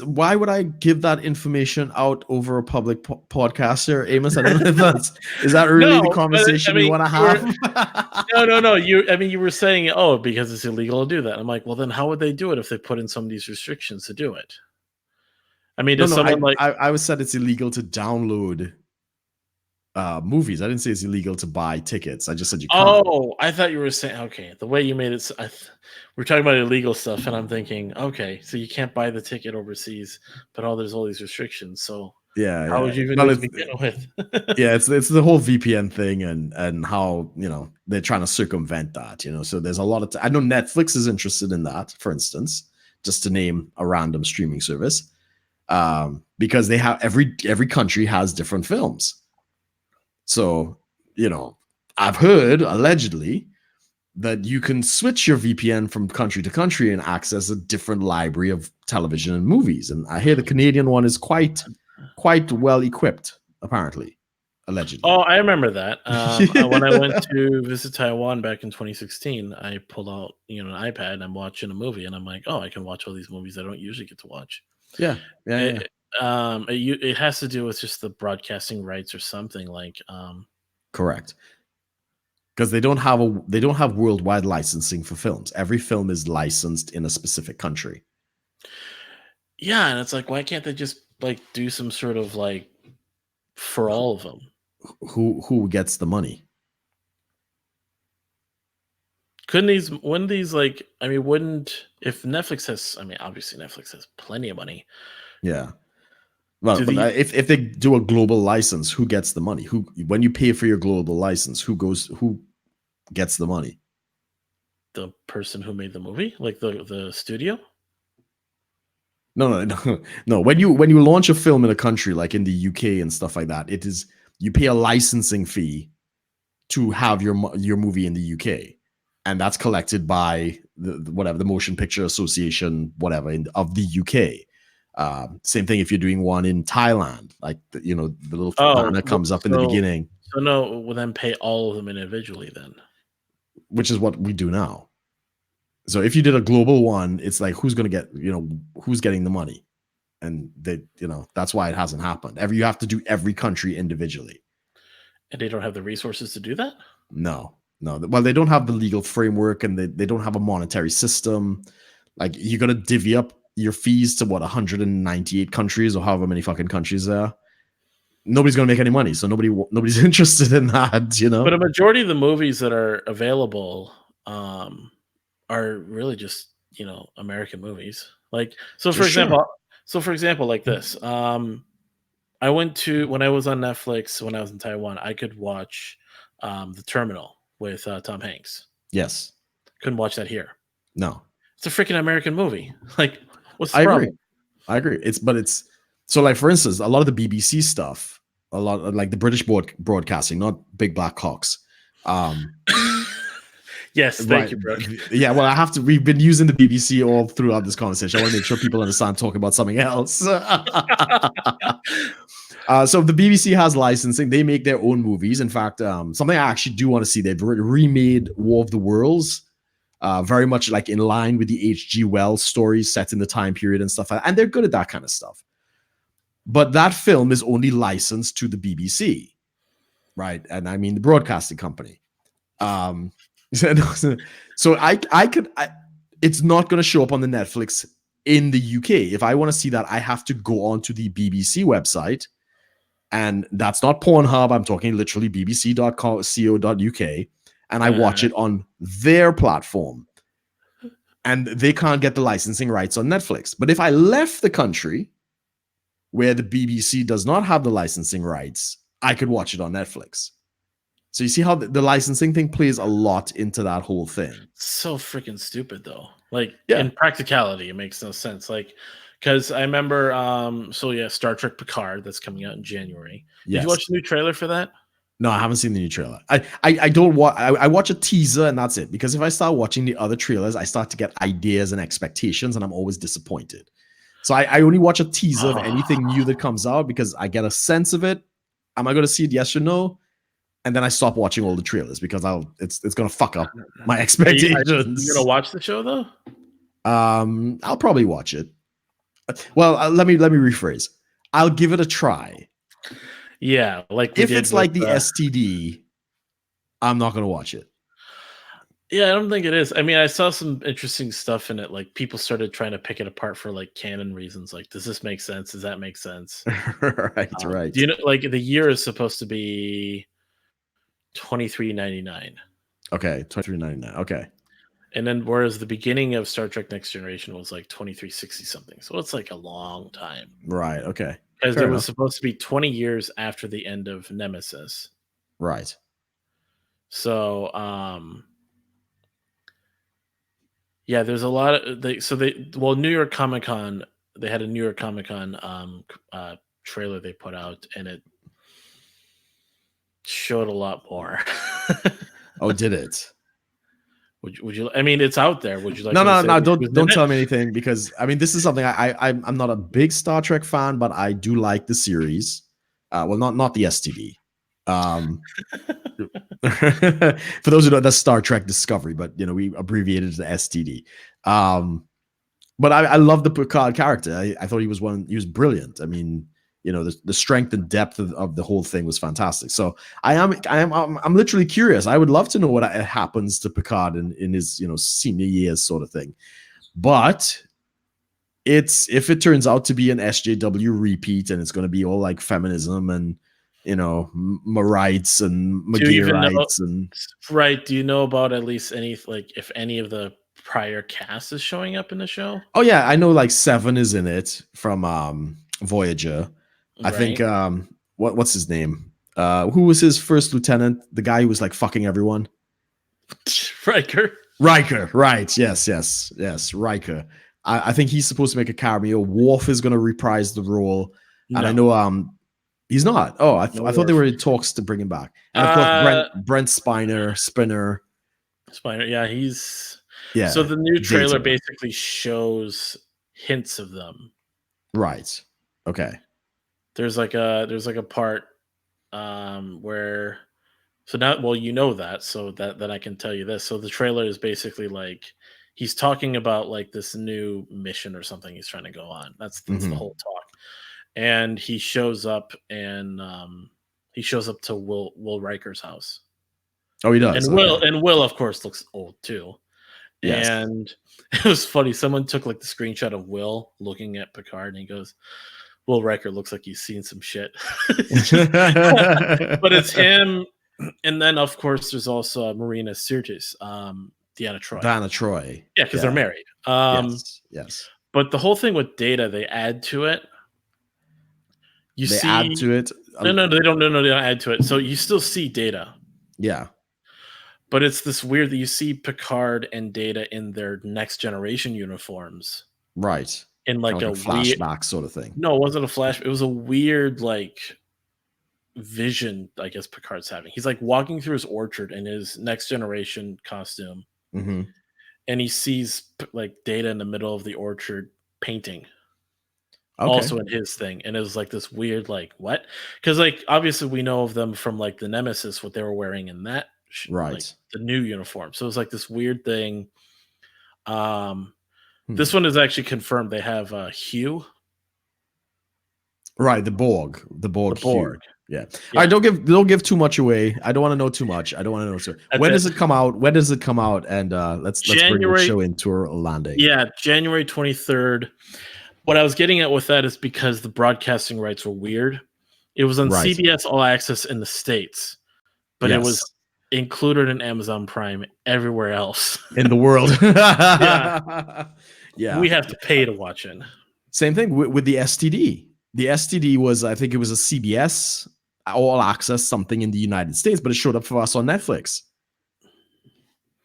Why would I give that information out over a public podcast here, Amos? I don't know if is that really the No, but conversation we want to have? no. You were saying, oh, because it's illegal to do that. I'm like, well, then how would they do it if they put in some of these restrictions to do it? I mean, does someone I was said it's illegal to download movies. I didn't say it's illegal to buy tickets. I just said you can't. Oh, I thought you were saying, okay, the way you made it, we're talking about illegal stuff, and I'm thinking, okay, so you can't buy the ticket overseas, but there's all these restrictions. So how would you even do it to begin with? Yeah, it's the whole VPN thing and how, they're trying to circumvent that, so there's a lot of I know Netflix is interested in that, for instance, just to name a random streaming service, because they have every country has different films. So, I've heard allegedly that you can switch your VPN from country to country and access a different library of television and movies. And I hear the Canadian one is quite well equipped, apparently, allegedly. Oh, I remember that. When I went to visit Taiwan back in 2016, I pulled out an iPad and I'm watching a movie, and I'm like, oh, I can watch all these movies I don't usually get to watch. Yeah. It has to do with just the broadcasting rights or something like. Correct. Because they don't have worldwide licensing for films. Every film is licensed in a specific country. Yeah, and it's like, why can't they just do some sort of for all of them? Who gets the money? Wouldn't if Netflix has, obviously Netflix has plenty of money. Yeah. Well, if they do a global license, who gets the money? When you pay for your global license, who gets the money? The person who made the movie, like the studio. No. When you launch a film in a country like in the UK and stuff like that, you pay a licensing fee to have your movie in the UK, and that's collected by the Motion Picture Association, of the UK. Same thing if you're doing one in Thailand, like the little banner comes up in the beginning. So no, we'll then pay all of them individually then, which is what we do now. So if you did a global one, it's like who's going to get who's getting the money, and that's why it hasn't happened. You have to do every country individually, and they don't have the resources to do that. No. Well, they don't have the legal framework, and they don't have a monetary system. Like you're gonna divvy up your fees to 198 countries or however many fucking countries there are. Nobody's gonna make any money, so nobody's interested in that, But a majority of the movies that are available are really just American movies. For example, like this. I went to, when I was on Netflix when I was in Taiwan, I could watch The Terminal with Tom Hanks. Yes. Couldn't watch that here. No. It's a freaking American movie. What's the problem? I agree. It's so like, for instance, a lot of the BBC stuff, a lot of, like the British broadcasting, not Big Black Cocks. Yes, thank you, Brooke. Yeah, well, we've been using the BBC all throughout this conversation. I want to make sure people understand talking about something else. So the BBC has licensing. They make their own movies. In fact, something I actually do want to see, they've remade War of the Worlds, very much like in line with the H.G. Wells stories set in the time period and stuff like that. And they're good at that kind of stuff. But that film is only licensed to the BBC, right? And I mean the broadcasting company. So it's not going to show up on the Netflix in the UK. If I want to see that, I have to go onto the BBC website, and that's not Pornhub. I'm talking literally bbc.co.uk, and I watch it on their platform, and they can't get the licensing rights on Netflix. But if I left the country where the BBC does not have the licensing rights, I could watch it on Netflix. So you see how the licensing thing plays a lot into that whole thing. So freaking stupid though. Like Yeah. in practicality, it makes no sense. Like, because I remember, so yeah, Star Trek Picard that's coming out in January. Did Yes. you watch the new trailer for that? No, I haven't seen the new trailer. I don't watch. I watch a teaser and that's it. Because if I start watching the other trailers, I start to get ideas and expectations, and I'm always disappointed. So I only watch a teaser of anything new that comes out because I get a sense of it. Am I going to see it? Yes or no? And then I stop watching all the trailers because it's going to fuck up my expectations. You're going to watch the show though? I'll probably watch it. Well, let me rephrase. I'll give it a try. Yeah, like if it's like the STD, I'm not going to watch it. Yeah, I don't think it is. I mean, I saw some interesting stuff in it. Like people started trying to pick it apart for like canon reasons. Like, does this make sense? Does that make sense? Right. Do you know, like the year is supposed to be $23.99. Okay, $23.99. Okay. And then whereas the beginning of Star Trek Next Generation was like $23.60 something. So it's like a long time. Right. Okay. Because it was supposed to be 20 years after the end of Nemesis. Right. So, yeah, there's a lot of New York Comic Con, they had a New York Comic Con trailer they put out, and it showed a lot more. Oh, did it? Would you? I mean, it's out there. Would you like? No. Don't tell me anything because I mean, this is something I'm not a big Star Trek fan, but I do like the series. Well, not the STD. For those who don't, that's Star Trek Discovery, but you know we abbreviated it to STD. But I love the Picard character. I thought he was brilliant. I mean, you know, the strength and depth of the whole thing was fantastic. So I'm literally curious. I would love to know what happens to Picard in his, you know, senior years sort of thing. But if it turns out to be an SJW repeat and it's going to be all like feminism and, you know, rights and McGee rights and right. Do you know about at least if any of the prior cast is showing up in the show? Oh yeah, I know like Seven is in it from Voyager. I think what's his name? Who was his first lieutenant? The guy who was like fucking everyone. Riker, right? Yes, Riker. I think he's supposed to make a cameo. Worf is going to reprise the role, and I know he's not. Oh, I thought they were in talks to bring him back. And of course, Brent Spiner. Yeah, he's So the new trailer basically shows hints of them. Right. Okay. There's like a part where you know that, so that I can tell you this. So the trailer is basically like he's talking about like this new mission or something he's trying to go on. That's the whole talk. And he shows up and he shows up to Will Riker's house. Oh, he does. And Will of course looks old too. Yes. And it was funny. Someone took like the screenshot of Will looking at Picard and he goes, Will Riker looks like he's seen some shit. But it's him. And then, of course, there's also Marina Sirtis, Deanna Troi. Yeah, because they're married. Yes. But the whole thing with Data, they add to it. Add to it? No, they don't. No, they don't add to it. So you still see Data. Yeah. But it's this weird that you see Picard and Data in their Next Generation uniforms. Right. In like a flashback sort of thing. No, it wasn't a flash. It was a weird like vision, I guess Picard's having. He's like walking through his orchard in his Next Generation costume. Mm-hmm. And he sees like Data in the middle of the orchard painting. Okay. Also in his thing. And it was like this weird, like, what? Because like obviously we know of them from like the Nemesis, what they were wearing in that right. Like, the new uniform. So it was like this weird thing. This one is actually confirmed. They have Hugh. Right, the Borg. Borg. Yeah. All right, don't give too much away. I don't want to know too much. When does it come out? And let's bring the show into our landing. Yeah, January 23rd. What I was getting at with that is because the broadcasting rights were weird. It was on CBS All Access in the States, but it was included in Amazon Prime everywhere else in the world. Yeah, we have to pay to watch it. Same thing with the STD. The STD was, I think it was a CBS all access something in the United States, but it showed up for us on Netflix.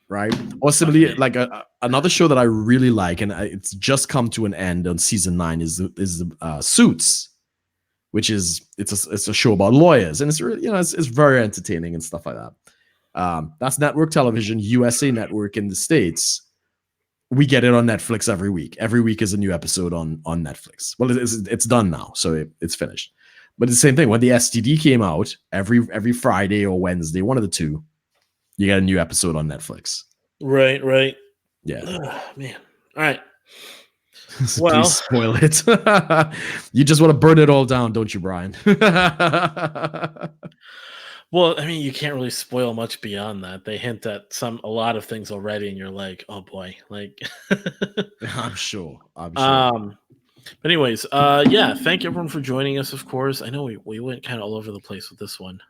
Right? Or similarly, like another show that I really like, and it's just come to an end on season 9, is Suits, which is it's a show about lawyers, and it's really, it's very entertaining and stuff like that. That's network television, USA Network in the States. We get it on Netflix every week. Every week is a new episode on Netflix. Well, it's done now, so it's finished. But it's the same thing. When the STD came out, every Friday or Wednesday, one of the two, you get a new episode on Netflix. Right. Yeah. Oh, man. All right. Well, please spoil it. You just want to burn it all down, don't you, Brian? Well, I mean, you can't really spoil much beyond that. They hint at a lot of things already, and you're like, oh boy, like. I'm sure. But anyways, yeah, thank everyone for joining us. Of course, I know we went kind of all over the place with this one.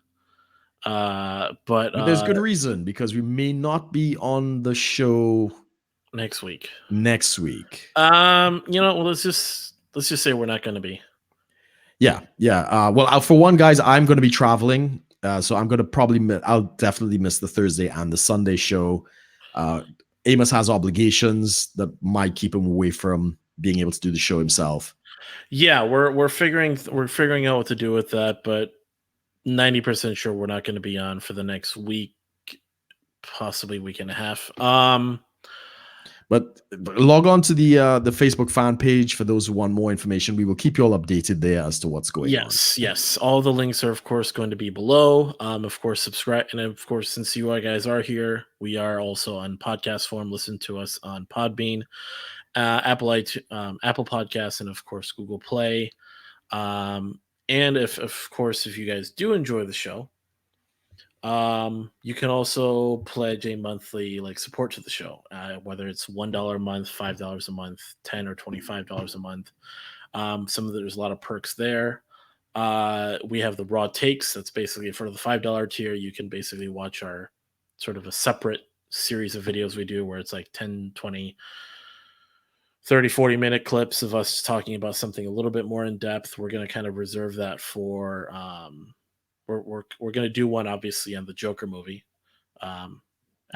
But there's good reason, because we may not be on the show next week. Well, let's just say we're not going to be. Yeah. Well, for one, guys, I'm going to be traveling, so I'm going to I'll definitely miss the Thursday and the Sunday show. Amos has obligations that might keep him away from being able to do the show himself. Yeah, we're figuring out what to do with that, but 90% sure we're not going to be on for the next week, possibly week and a half. But log on to the Facebook fan page for those who want more information. We will keep you all updated there as to what's going on. Yes. All the links are, of course, going to be below. Of course, subscribe. And of course, since you guys are here, we are also on podcast form. Listen to us on Podbean, Apple Podcasts, and of course, Google Play. And if you guys do enjoy the show, you can also pledge a monthly support to the show, whether it's $1 a month, $5 a month, $10 or $25 a month. There's a lot of perks there. We have the raw takes. That's basically for the $5 tier. You can basically watch our sort of a separate series of videos we do where it's like 10, 20, 30, 40-minute clips of us talking about something a little bit more in depth. We're going to kind of reserve that for we're going to do one obviously on the Joker movie.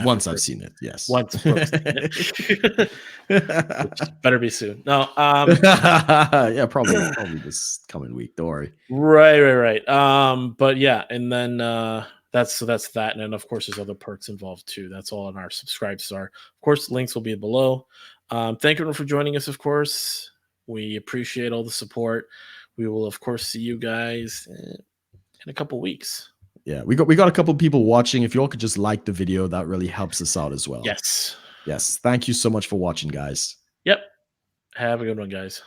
Once I've seen it, yes. Once Brooke's seen it. Which better be soon. No, yeah, probably this coming week. Don't worry. Right. But yeah, and then that's that, and then of course there's other perks involved too. That's all in our subscribes are. Of course, links will be below. Thank everyone for joining us. Of course, we appreciate all the support. We will of course see you guys in a couple weeks. Yeah, we got a couple people watching. If you all could just like the video, that really helps us out as well. Yes. Thank you so much for watching, guys. Yep. Have a good one, guys.